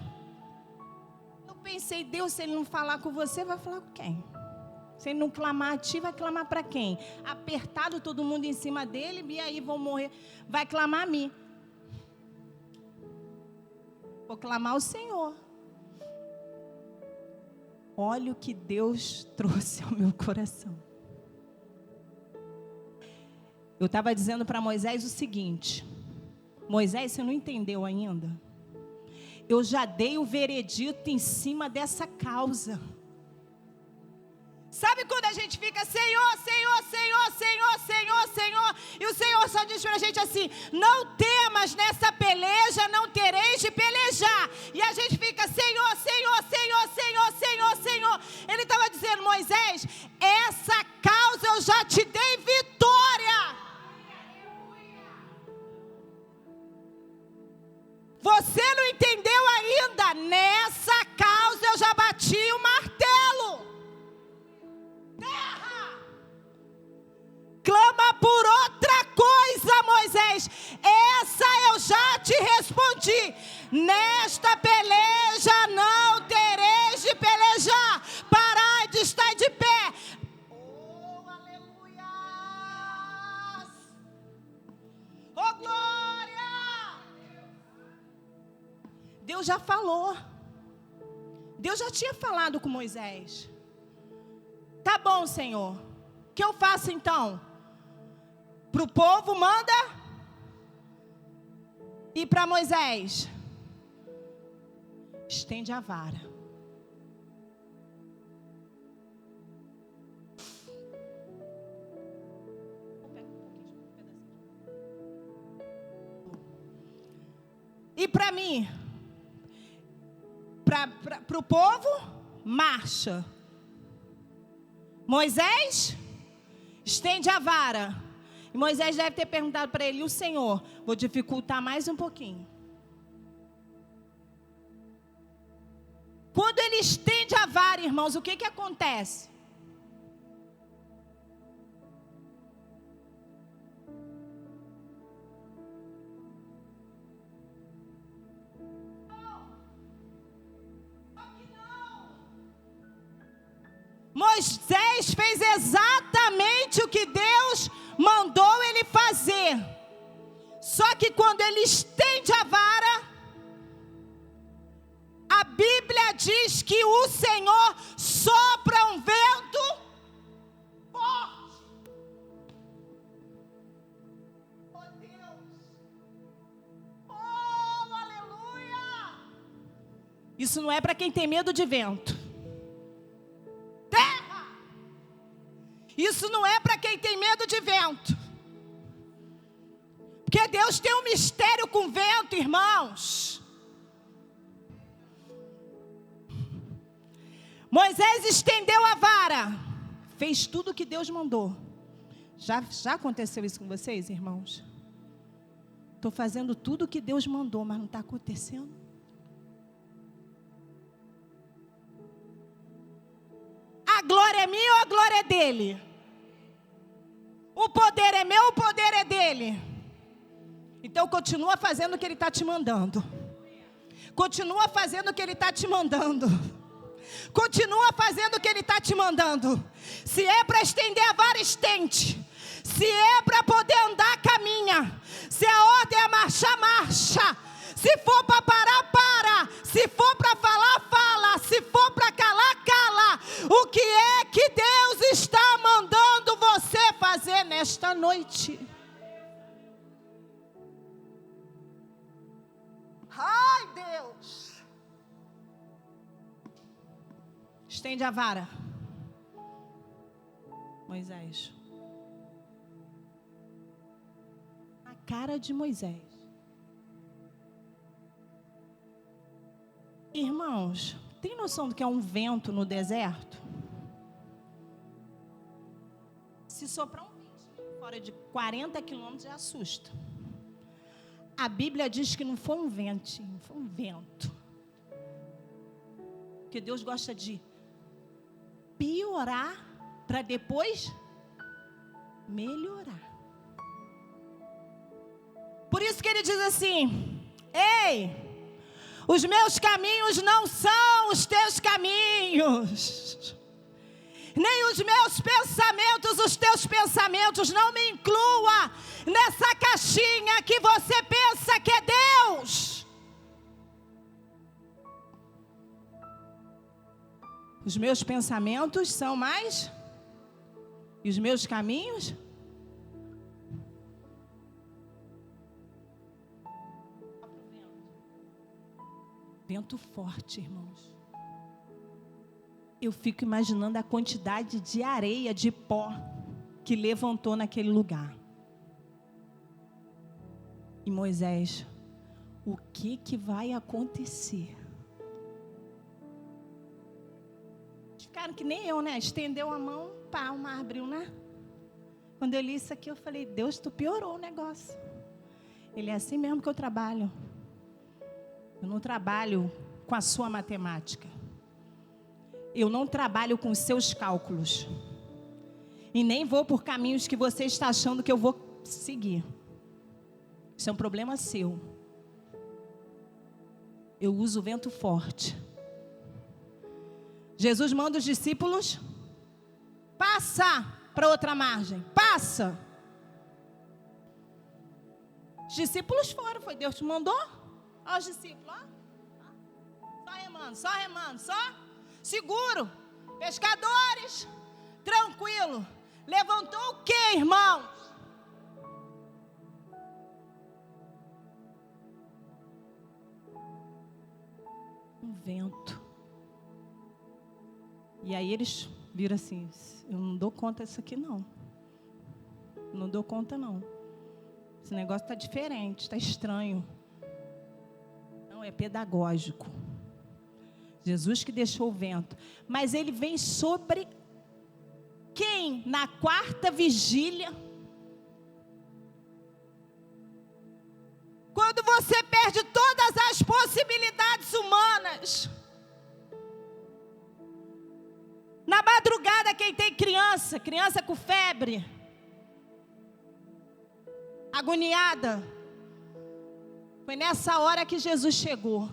Eu pensei, Deus, se ele não falar com você, vai falar com quem? Se ele não clamar a ti, vai clamar para quem? Apertado todo mundo em cima dele, e aí vão morrer. Vai clamar a mim. Vou clamar ao Senhor. Olha o que Deus trouxe ao meu coração. Eu estava dizendo para Moisés o seguinte: Moisés, você não entendeu ainda? Eu já dei o veredito em cima dessa causa. Sabe quando a gente fica, Senhor, Senhor, Senhor, Senhor, Senhor, Senhor, e o Senhor só diz para a gente assim, não temas nessa peleja, não tereis de pelejar. E a gente fica, Senhor, Senhor, Senhor, Senhor, Senhor, Senhor. Ele estava dizendo, Moisés, essa causa eu já te dei vitória. Você não entendeu ainda? Nessa causa eu já bati o martelo. Terra, clama por outra coisa, Moisés. Essa eu já te respondi. Nesta peleja não tereis de pelejar. Parai de estar de pé. Oh, aleluia! Oh, glória! Deus já falou. Deus já tinha falado com Moisés. Tá bom, Senhor. O que eu faço então? Para o povo manda. E para Moisés, estende a vara. E para mim, para o povo, marcha. Moisés, estende a vara. E Moisés deve ter perguntado para ele, e o Senhor, vou dificultar mais um pouquinho. Quando ele estende a vara, irmãos, o que acontece? Moisés fez exatamente o que Deus mandou ele fazer. Só que quando ele estende a vara, a Bíblia diz que o Senhor sopra um vento forte. Oh Deus! Oh, aleluia! Isso não é para quem tem medo de vento. Terra! Isso não é para quem tem medo de vento. Porque Deus tem um mistério com vento, irmãos. Moisés estendeu a vara, fez tudo o que Deus mandou. Já aconteceu isso com vocês, irmãos? Estou fazendo tudo o que Deus mandou, mas não está acontecendo. A glória é minha ou a glória é dele? O poder é meu, o poder é dele. Então continua fazendo o que ele está te mandando. Continua fazendo o que ele está te mandando. Continua fazendo o que ele está te mandando. Se é para estender a vara, estende. Se é para poder andar, caminha. Se a ordem é marchar, marcha. Se for para parar, para. Se for para falar, fala. Se for para calar, cala. O que é que Deus está mandando você fazer nesta noite? Ai, Deus. Estende a vara. Moisés. A cara de Moisés. Irmãos, tem noção do que é um vento no deserto? Se soprar um vento fora de 40 quilômetros, já assusta. A Bíblia diz que não foi um ventinho, foi um vento. Porque Deus gosta de piorar para depois melhorar. Por isso que ele diz assim: ei, os meus caminhos não são os teus caminhos, nem os meus pensamentos os teus pensamentos. Não me inclua nessa caixinha que você pensa que é Deus. Os meus pensamentos são mais, e os meus caminhos? Vento forte, irmãos. Eu fico imaginando a quantidade de areia, de pó que levantou naquele lugar. E Moisés, o que vai acontecer? Ficaram que nem eu, né? Estendeu a mão, pá, o mar abriu, né? Quando eu li isso aqui, eu falei: Deus, tu piorou o negócio. Ele é assim mesmo que eu trabalho. Eu não trabalho com a sua matemática. Eu não trabalho com os seus cálculos. E nem vou por caminhos que você está achando que eu vou seguir. Isso é um problema seu. Eu uso o vento forte. Jesus manda os discípulos: passa para outra margem, passa. Os discípulos foram, foi Deus que mandou. Olha os discípulos, ó. Só remando, só seguro. Pescadores, tranquilo. Levantou o quê, irmãos? Um vento. E aí eles viram assim: eu não dou conta disso aqui não. Eu não dou conta não. Esse negócio está diferente, está estranho. Não, é pedagógico. Jesus que deixou o vento. Mas ele vem sobre quem? Na quarta vigília. Quando você perde todas as possibilidades humanas. Na madrugada, quem tem criança com febre, agoniada, foi nessa hora que Jesus chegou.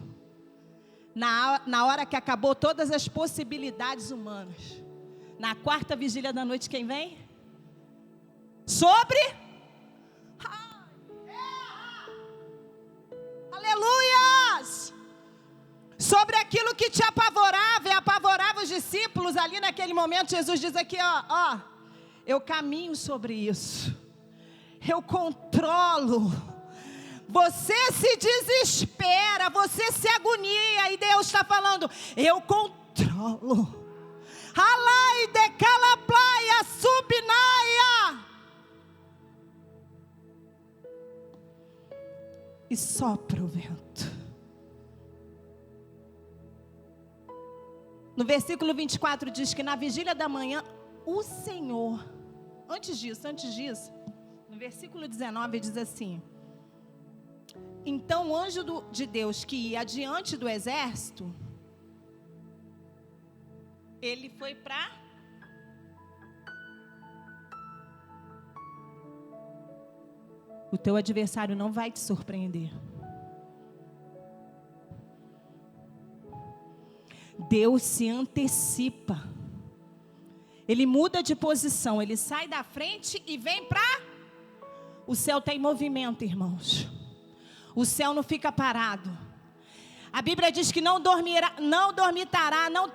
Na hora que acabou todas as possibilidades humanas. Na quarta vigília da noite, quem vem? Sobre? Aleluias! Sobre aquilo que te apavorava e apavorava os discípulos ali naquele momento. Jesus diz aqui, ó, eu caminho sobre isso. Eu controlo. Você se desespera, você se agonia e Deus está falando, eu controlo. Alai de calaplaia subnaia. E sopra o vento. No versículo 24 diz que na vigília da manhã, o Senhor, antes disso, no versículo 19 diz assim: então o anjo de Deus que ia adiante do exército, ele foi para... O teu adversário não vai te surpreender. Deus se antecipa. Ele muda de posição, ele sai da frente e vem para... O céu está em movimento, irmãos. O céu não fica parado. A Bíblia diz que não dormitará, não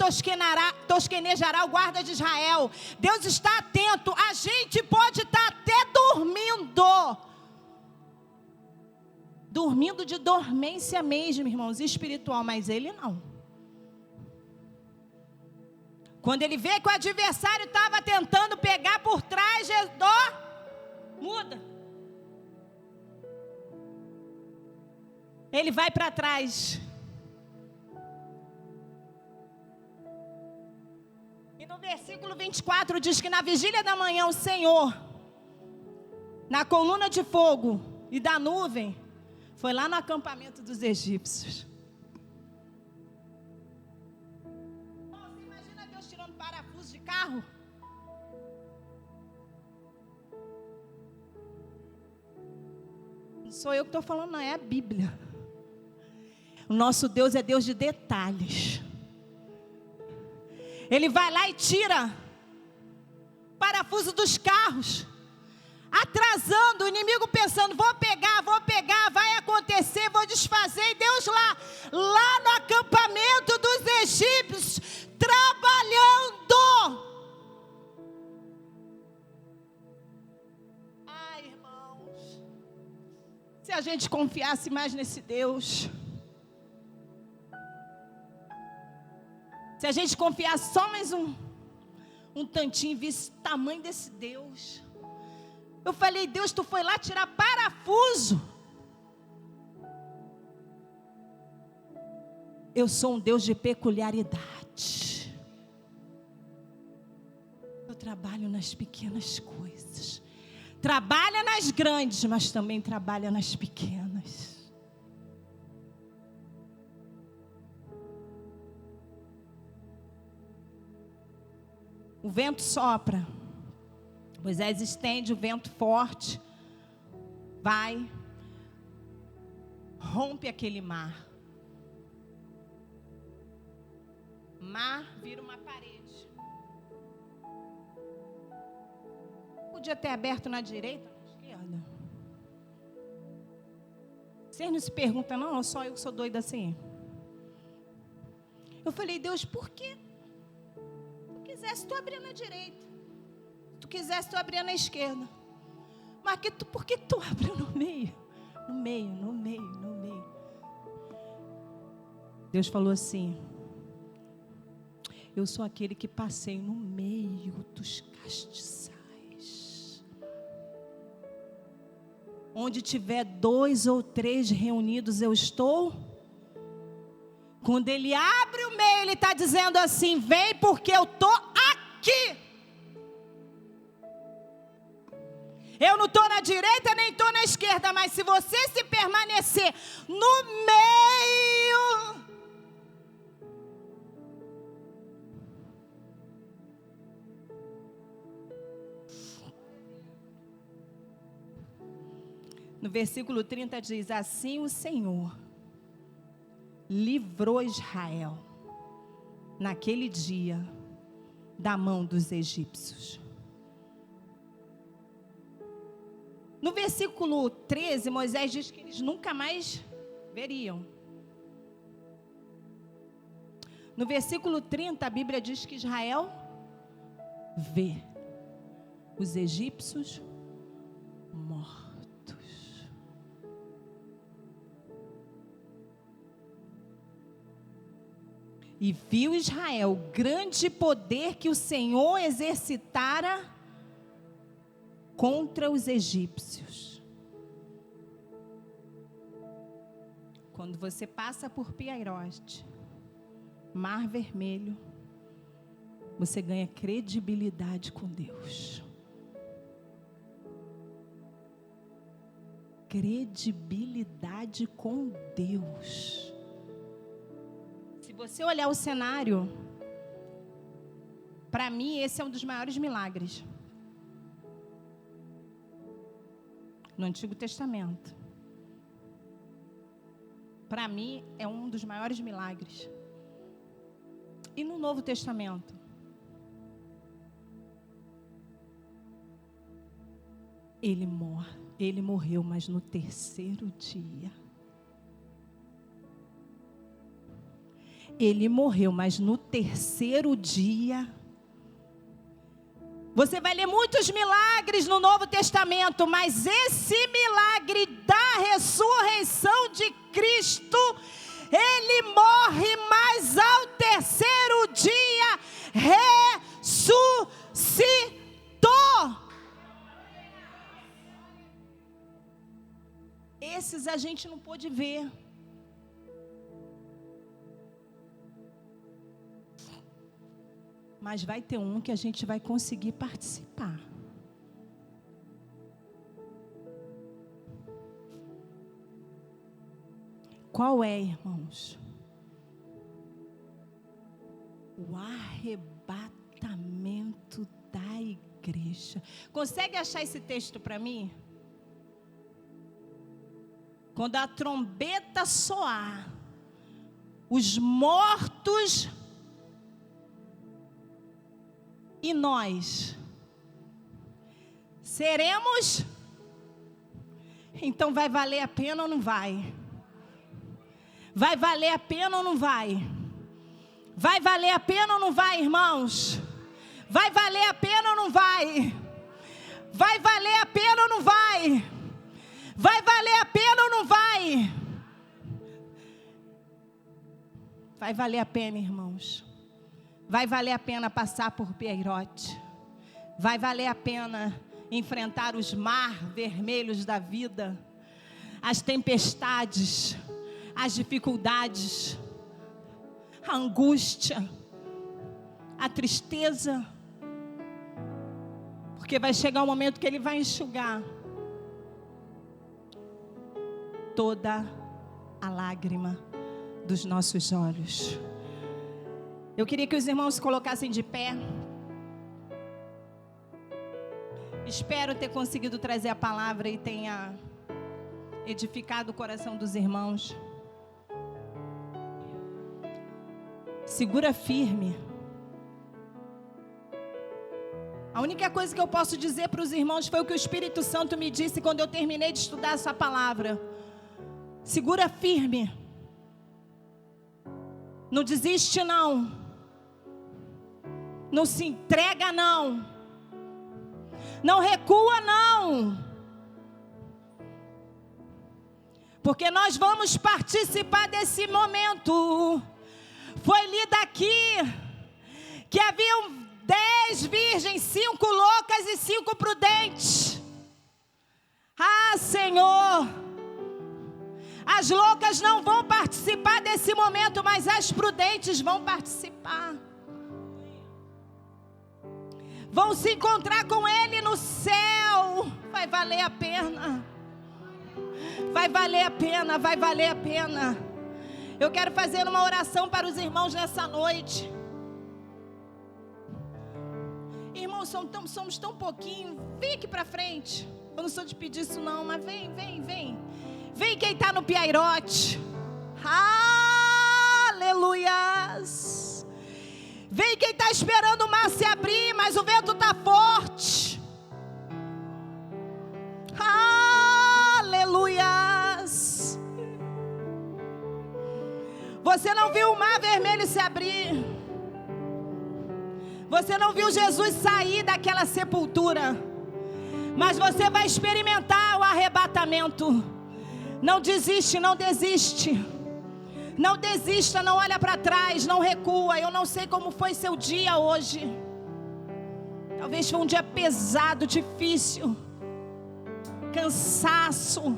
tosquenejará o guarda de Israel. Deus está atento. A gente pode estar até dormindo de dormência mesmo, irmãos, espiritual, mas ele não. Quando ele vê que o adversário estava tentando pegar por trás, muda. Ele vai para trás. E no versículo 24 diz que na vigília da manhã o Senhor, na coluna de fogo e da nuvem, foi lá no acampamento dos egípcios. Você imagina Deus tirando parafuso de carro? Não sou eu que estou falando, não, é a Bíblia. O nosso Deus é Deus de detalhes. Ele vai lá e tira parafuso dos carros, atrasando o inimigo pensando, vou pegar, vai acontecer, vou desfazer. E Deus lá no acampamento dos egípcios, trabalhando. Ai, irmãos, se a gente confiasse mais nesse Deus, se a gente confiasse só mais um tantinho, visse o tamanho desse Deus. Eu falei, Deus, tu foi lá tirar parafuso. Eu sou um Deus de peculiaridade. Eu trabalho nas pequenas coisas. Trabalha nas grandes, mas também trabalha nas pequenas. O vento sopra. Moisés estende o vento forte. Vai. Rompe aquele mar. Mar vira uma parede. Podia ter aberto na direita, na esquerda. Vocês não se perguntam, não? Só eu que sou doida assim. Eu falei, Deus, por quê? Se tu quisesse, tu abria na direita. Se tu quisesse, tu abria na esquerda. Mas por que tu abriu no meio? No meio. Deus falou assim: eu sou aquele que passei no meio dos castiçais. Onde tiver 2 ou 3 reunidos, eu estou. Quando ele abre o meio, ele está dizendo assim: vem porque eu estou aqui. Eu não estou na direita nem estou na esquerda, mas se você se permanecer no meio, no versículo 30 diz: assim o Senhor livrou Israel naquele dia da mão dos egípcios. No versículo 13, Moisés diz que eles nunca mais veriam. No versículo 30, a Bíblia diz que Israel vê os egípcios mortos. E viu Israel o grande poder que o Senhor exercitara contra os egípcios. Quando você passa por Piairote, Mar Vermelho, você ganha credibilidade com Deus. Credibilidade com Deus. Se você olhar o cenário, para mim esse é um dos maiores milagres no Antigo Testamento. Para mim é um dos maiores milagres. E no Novo Testamento? Ele morreu, mas no 3º dia. Ele morreu, mas no terceiro dia. Você vai ler muitos milagres no Novo Testamento, mas esse milagre da ressurreição de Cristo, ele morre, mas ao terceiro dia ressuscitou. Esses a gente não pôde ver. Mas vai ter um que a gente vai conseguir participar. Qual é, irmãos? O arrebatamento da igreja. Consegue achar esse texto para mim? Quando a trombeta soar, os mortos e nós seremos. Então vai valer a pena ou não vai? Vai valer a pena ou não vai? Vai valer a pena ou não vai, irmãos? Vai valer a pena ou não vai? Vai valer a pena ou não vai? Vai valer a pena ou não vai? Vai valer a pena, irmãos. Vai valer a pena passar por Piairote. Vai valer a pena enfrentar os mar vermelhos da vida, as tempestades, as dificuldades, a angústia, a tristeza. Porque vai chegar um momento que Ele vai enxugar toda a lágrima dos nossos olhos. Eu queria que os irmãos se colocassem de pé. Espero ter conseguido trazer a palavra e tenha edificado o coração dos irmãos. Segura firme. A única coisa que eu posso dizer para os irmãos foi o que o Espírito Santo me disse quando eu terminei de estudar essa palavra. Segura firme. Não desiste não. Não se entrega não. Não recua não. Porque nós vamos participar desse momento. Foi lido aqui que haviam 10 virgens, 5 loucas e 5 prudentes. Ah, Senhor, as loucas não vão participar desse momento, mas as prudentes vão participar. Vão se encontrar com Ele no céu. Vai valer a pena. Vai valer a pena, vai valer a pena. Eu quero fazer uma oração para os irmãos nessa noite. Irmãos, somos tão pouquinho. Vem aqui para frente. Eu não sou de pedir isso não, mas vem. Vem quem está no Piairote. Aleluias. Vem quem está esperando o mar se abrir, mas o vento está forte. Aleluias. Você não viu o mar vermelho se abrir. Você não viu Jesus sair daquela sepultura. Mas você vai experimentar o arrebatamento. Não desiste, não desiste. Não desista, não olha para trás, não recua. Eu não sei como foi seu dia hoje. Talvez foi um dia pesado, difícil, cansaço.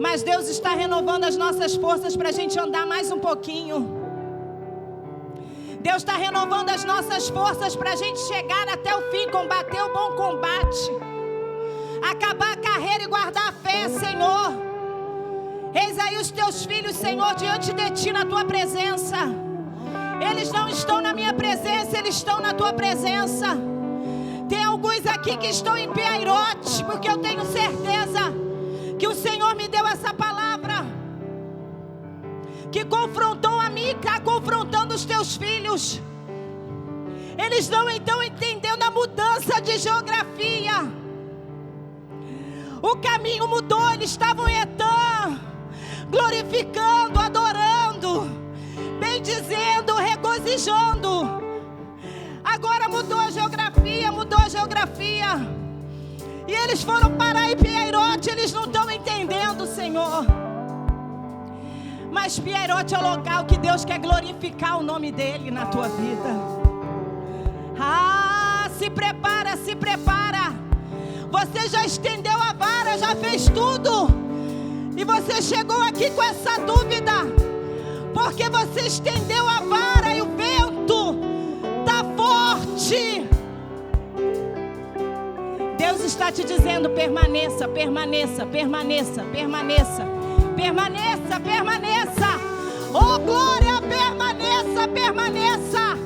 Mas Deus está renovando as nossas forças para a gente andar mais um pouquinho. Deus está renovando as nossas forças para a gente chegar até o fim, combater o bom combate, acabar a carreira e guardar a fé, Senhor. Eis aí os teus filhos, Senhor, diante de ti na tua presença. Eles não estão na minha presença, eles estão na tua presença. Tem alguns aqui que estão em Piairote, porque eu tenho certeza que o Senhor me deu essa palavra, que confrontou a mim, está confrontando os teus filhos. Eles não estão entendendo a mudança de geografia. O caminho mudou, eles estavam em Etã, glorificando, adorando, dizendo, regozijando. Agora mudou a geografia, E eles foram parar em Pierote, eles não estão entendendo, Senhor. Mas Pierote é o local que Deus quer glorificar o nome dEle na tua vida. Se prepara, se prepara. Você já estendeu a vara, já fez tudo. E você chegou aqui com essa dúvida, porque você estendeu a vara e o vento está forte. Deus está te dizendo, permaneça, permaneça, permaneça, permaneça, permaneça, permaneça. Oh glória, permaneça, permaneça.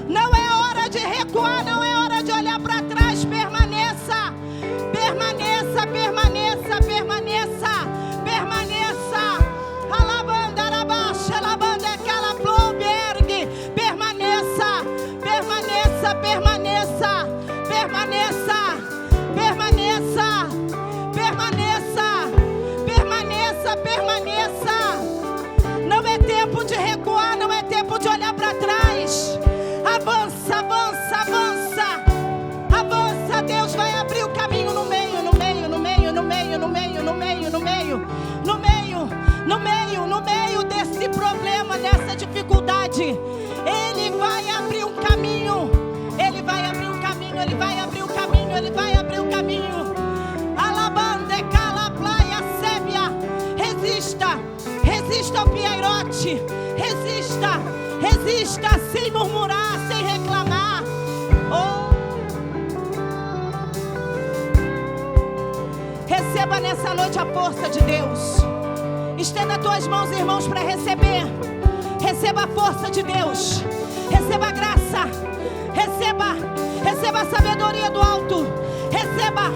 Não é hora de recuar, não é hora de olhar para trás. Permaneça, permaneça, permaneça, permaneça, permaneça. Alabanda, alabaixa, alabanda, aquela Bloomberg. Permaneça, permaneça, permaneça, permaneça, permaneça, permaneça, permaneça, permaneça. Não é tempo de recuar, não é tempo de olhar para trás. Avança, avança, avança. Avança, Deus vai abrir o caminho no meio, no meio, no meio, no meio, no meio, no meio, no meio, no meio, no meio, no meio desse problema, dessa dificuldade. Ele vai abrir um caminho. Ele vai abrir um caminho, ele vai abrir o caminho, ele vai abrir o caminho. Alabande, cala, praia, sébia. Resista, resista ao Pierote. Resista, resista sem murmurar, sem reclamar. Receba nessa noite a força de Deus. Estenda as tuas mãos, irmãos, para receber. Receba a força de Deus. Receba a graça. Receba, receba a sabedoria do alto. Receba,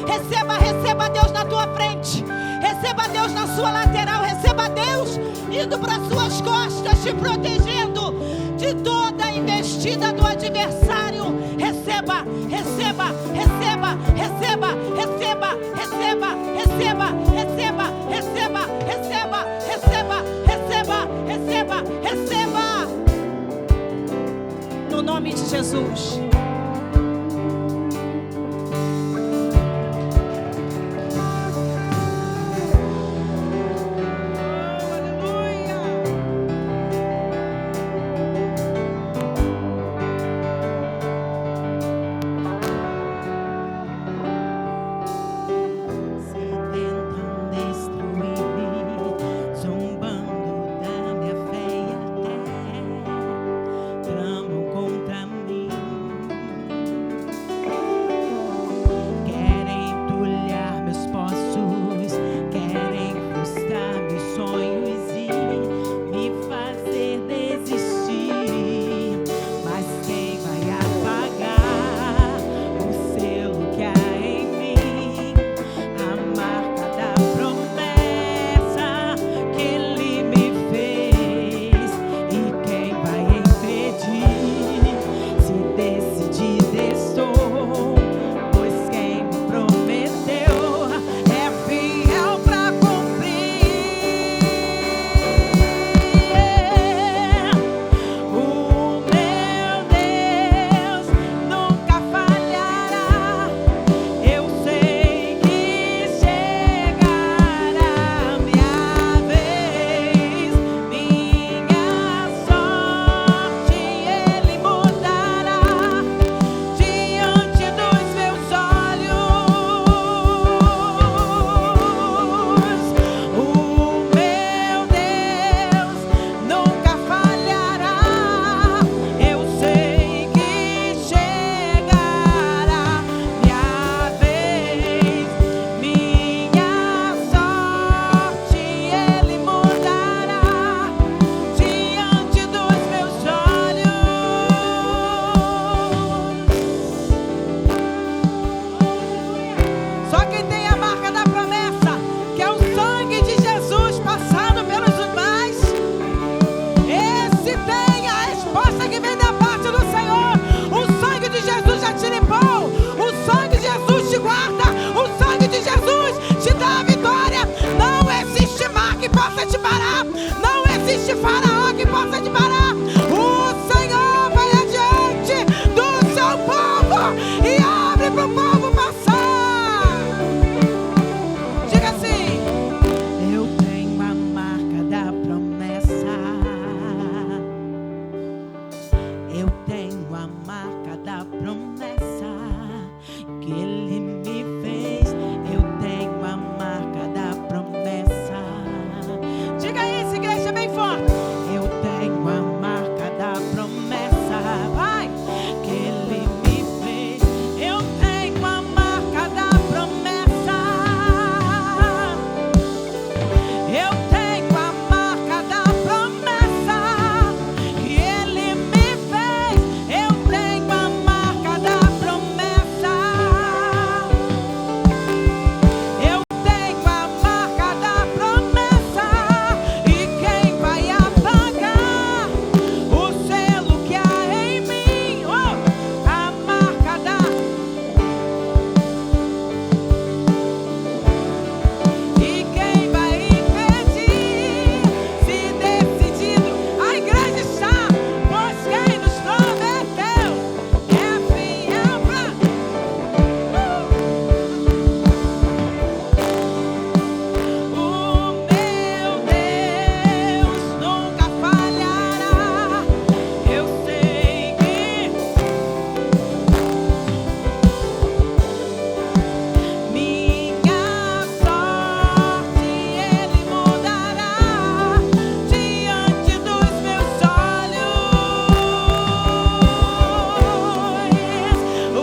receba, receba Deus na tua frente. Receba Deus na sua lateral. Receba Deus indo para suas costas, te protegendo de toda a investida do adversário. Receba, receba, receba, receba, receba, receba, receba, receba, receba, receba, receba, receba, receba, receba. No nome de Jesus. que Ele me fez. Eu tenho a marca da promessa. Diga isso, igreja, bem forte. Eu tenho a marca da promessa. Vai! Que Ele me fez. Eu tenho a marca da promessa. Eu tenho a marca da promessa que Ele me fez. Eu tenho a marca da promessa. Eu tenho a marca da promessa. E quem vai apagar o selo que há em mim? Oh, a marca da. E quem vai impedir? Se decidido, a igreja está, pois quem nos prometeu é fiel pra. O meu Deus nunca falhará. Eu sei que minha sorte Ele mudará diante dos meus olhos. O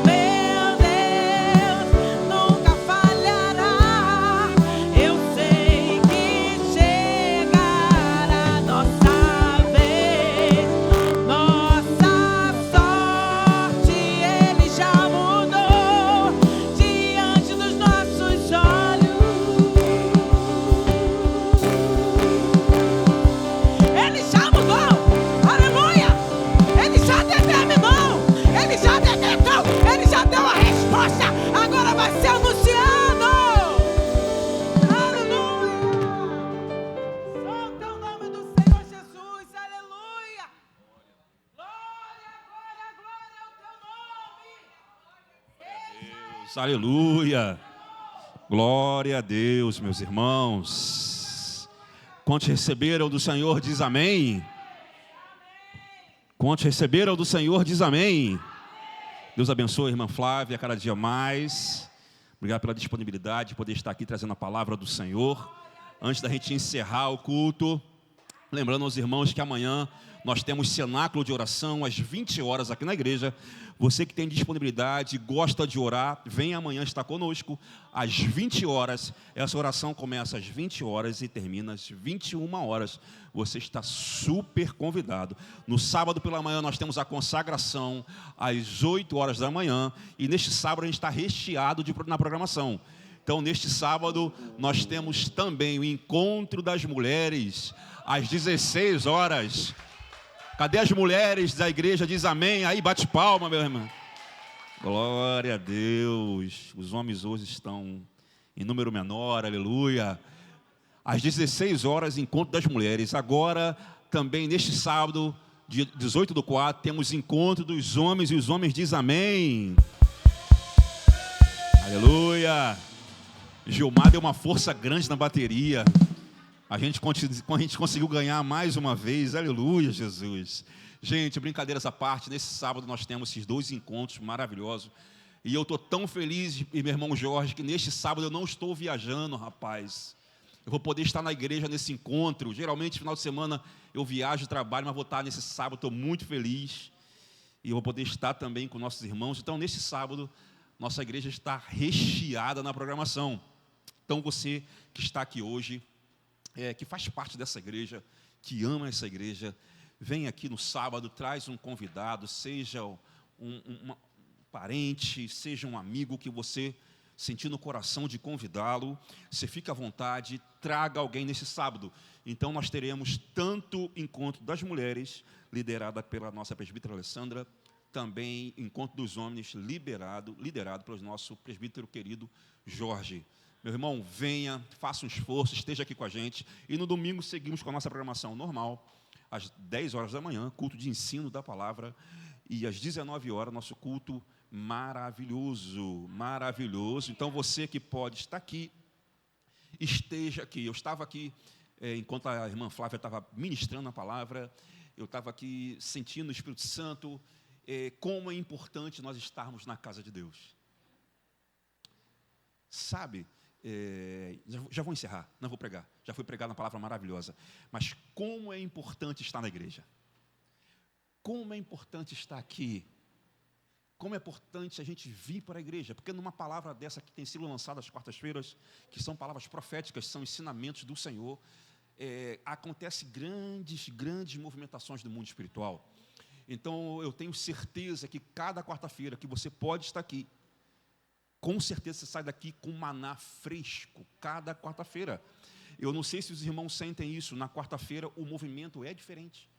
meu Deus nunca falhará. Eu sei que chegará nossa vez. Nossa sorte Ele já mudou diante dos nossos olhos. Ele já mudou, aleluia. Ele já determinou, Ele já decretou, Ele já deu a resposta. Agora vai ser anunciado. Aleluia. Solta o nome do Senhor Jesus, aleluia. Glória, glória, glória ao teu nome. Deus, aleluia. Glória a Deus, meus irmãos. Quantos receberam do Senhor, diz amém. Quantos receberam do Senhor, diz amém. Deus abençoe a irmã Flávia cada dia mais. Obrigado pela disponibilidade de poder estar aqui trazendo a palavra do Senhor. Antes da gente encerrar o culto, lembrando aos irmãos que amanhã nós temos cenáculo de oração às 20 horas aqui na igreja. Você que tem disponibilidade, gosta de orar, vem amanhã estar conosco às 20 horas. Essa oração começa às 20 horas e termina às 21 horas. Você está super convidado. No sábado pela manhã nós temos a consagração às 8 horas da manhã. E neste sábado a gente está recheado na programação. Então, neste sábado, nós temos também o encontro das mulheres às 16 horas. Cadê as mulheres da igreja? Diz amém. Aí, bate palma, meu irmão. Glória a Deus. Os homens hoje estão em número menor, aleluia. Às 16 horas, encontro das mulheres. Agora, também neste sábado, dia 18/4, temos encontro dos homens e os homens diz amém. Aleluia. Gilmar deu uma força grande na bateria. A gente conseguiu ganhar mais uma vez. Aleluia, Jesus. Gente, brincadeiras à parte, nesse sábado nós temos esses 2 encontros maravilhosos. E eu estou tão feliz, e meu irmão Jorge, que neste sábado eu não estou viajando, rapaz. Eu vou poder estar na igreja nesse encontro. Geralmente, final de semana, eu viajo, trabalho, mas vou estar nesse sábado, estou muito feliz. E eu vou poder estar também com nossos irmãos. Então, nesse sábado, nossa igreja está recheada na programação. Então, você que está aqui hoje, que faz parte dessa igreja, que ama essa igreja, vem aqui no sábado, traz um convidado, seja um parente, seja um amigo que você sentir no coração de convidá-lo, você fica à vontade, traga alguém nesse sábado. Então, nós teremos tanto encontro das mulheres, liderada pela nossa presbítera Alessandra, também encontro dos homens, liderado pelo nosso presbítero querido Jorge. Meu irmão, venha, faça um esforço, esteja aqui com a gente. E no domingo seguimos com a nossa programação normal, às 10 horas da manhã, culto de ensino da palavra. E às 19 horas, nosso culto maravilhoso, maravilhoso. Então, você que pode estar aqui, esteja aqui. Eu estava aqui, enquanto a irmã Flávia estava ministrando a palavra, eu estava aqui sentindo o Espírito Santo, como é importante nós estarmos na casa de Deus. Sabe, já vou encerrar, não vou pregar. Já fui pregar uma palavra maravilhosa. Mas como é importante estar na igreja. Como é importante estar aqui. Como é importante a gente vir para a igreja. Porque numa palavra dessa que tem sido lançada às quartas-feiras, que são palavras proféticas, são ensinamentos do Senhor, acontece grandes movimentações do mundo espiritual. Então, eu tenho certeza que cada quarta-feira que você pode estar aqui, com certeza você sai daqui com maná fresco, cada quarta-feira. Eu não sei se os irmãos sentem isso, na quarta-feira o movimento é diferente.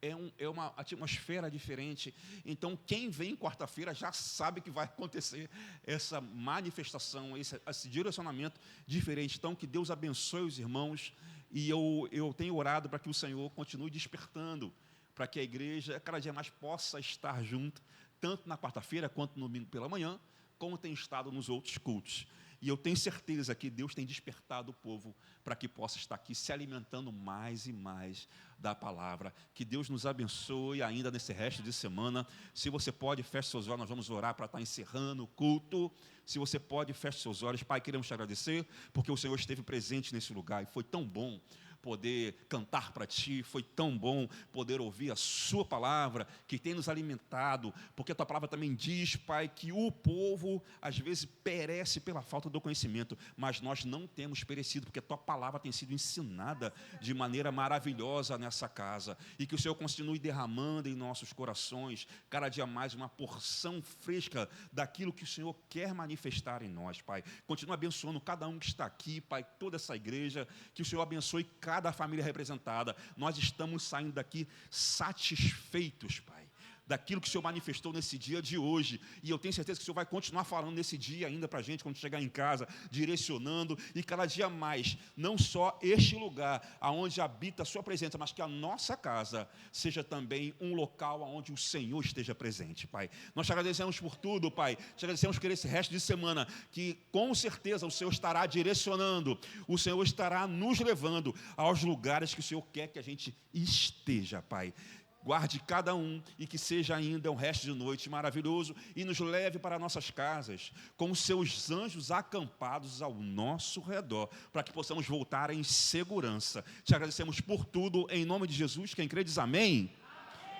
É uma atmosfera diferente. Então, quem vem quarta-feira já sabe que vai acontecer essa manifestação, esse direcionamento diferente. Então, que Deus abençoe os irmãos. E eu tenho orado para que o Senhor continue despertando, para que a igreja cada dia mais possa estar junto, tanto na quarta-feira quanto no domingo pela manhã, como tem estado nos outros cultos. E eu tenho certeza que Deus tem despertado o povo para que possa estar aqui se alimentando mais e mais da palavra. Que Deus nos abençoe ainda nesse resto de semana. Se você pode, feche seus olhos, nós vamos orar para estar encerrando o culto. Se você pode, feche seus olhos. Pai, queremos te agradecer, porque o Senhor esteve presente nesse lugar e foi tão bom poder cantar para Ti, foi tão bom poder ouvir a Sua palavra, que tem nos alimentado, porque a Tua palavra também diz, Pai, que o povo às vezes perece pela falta do conhecimento, mas nós não temos perecido, porque a Tua palavra tem sido ensinada de maneira maravilhosa nessa casa, e que o Senhor continue derramando em nossos corações, cada dia mais uma porção fresca daquilo que o Senhor quer manifestar em nós, Pai. Continua abençoando cada um que está aqui, Pai, toda essa igreja, que o Senhor abençoe cada família representada. Nós estamos saindo daqui satisfeitos, Pai, daquilo que o Senhor manifestou nesse dia de hoje, e eu tenho certeza que o Senhor vai continuar falando nesse dia ainda para a gente, quando chegar em casa, direcionando, e cada dia mais, não só este lugar, aonde habita a sua presença, mas que a nossa casa seja também um local onde o Senhor esteja presente, Pai. Nós te agradecemos por tudo, Pai, te agradecemos por esse resto de semana, que com certeza o Senhor estará direcionando, o Senhor estará nos levando aos lugares que o Senhor quer que a gente esteja, Pai. Guarde cada um e que seja ainda um resto de noite maravilhoso e nos leve para nossas casas com os seus anjos acampados ao nosso redor, para que possamos voltar em segurança. Te agradecemos por tudo, em nome de Jesus. Quem crê diz amém.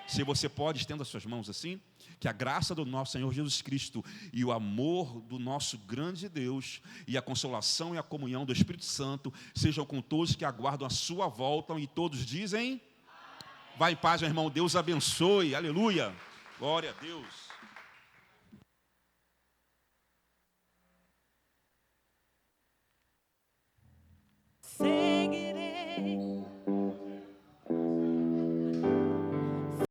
Se você pode, estenda suas mãos assim. Que a graça do nosso Senhor Jesus Cristo e o amor do nosso grande Deus e a consolação e a comunhão do Espírito Santo sejam com todos que aguardam a sua volta, e todos dizem... Vai em paz, meu irmão. Deus abençoe. Aleluia. Glória a Deus. Seguirei.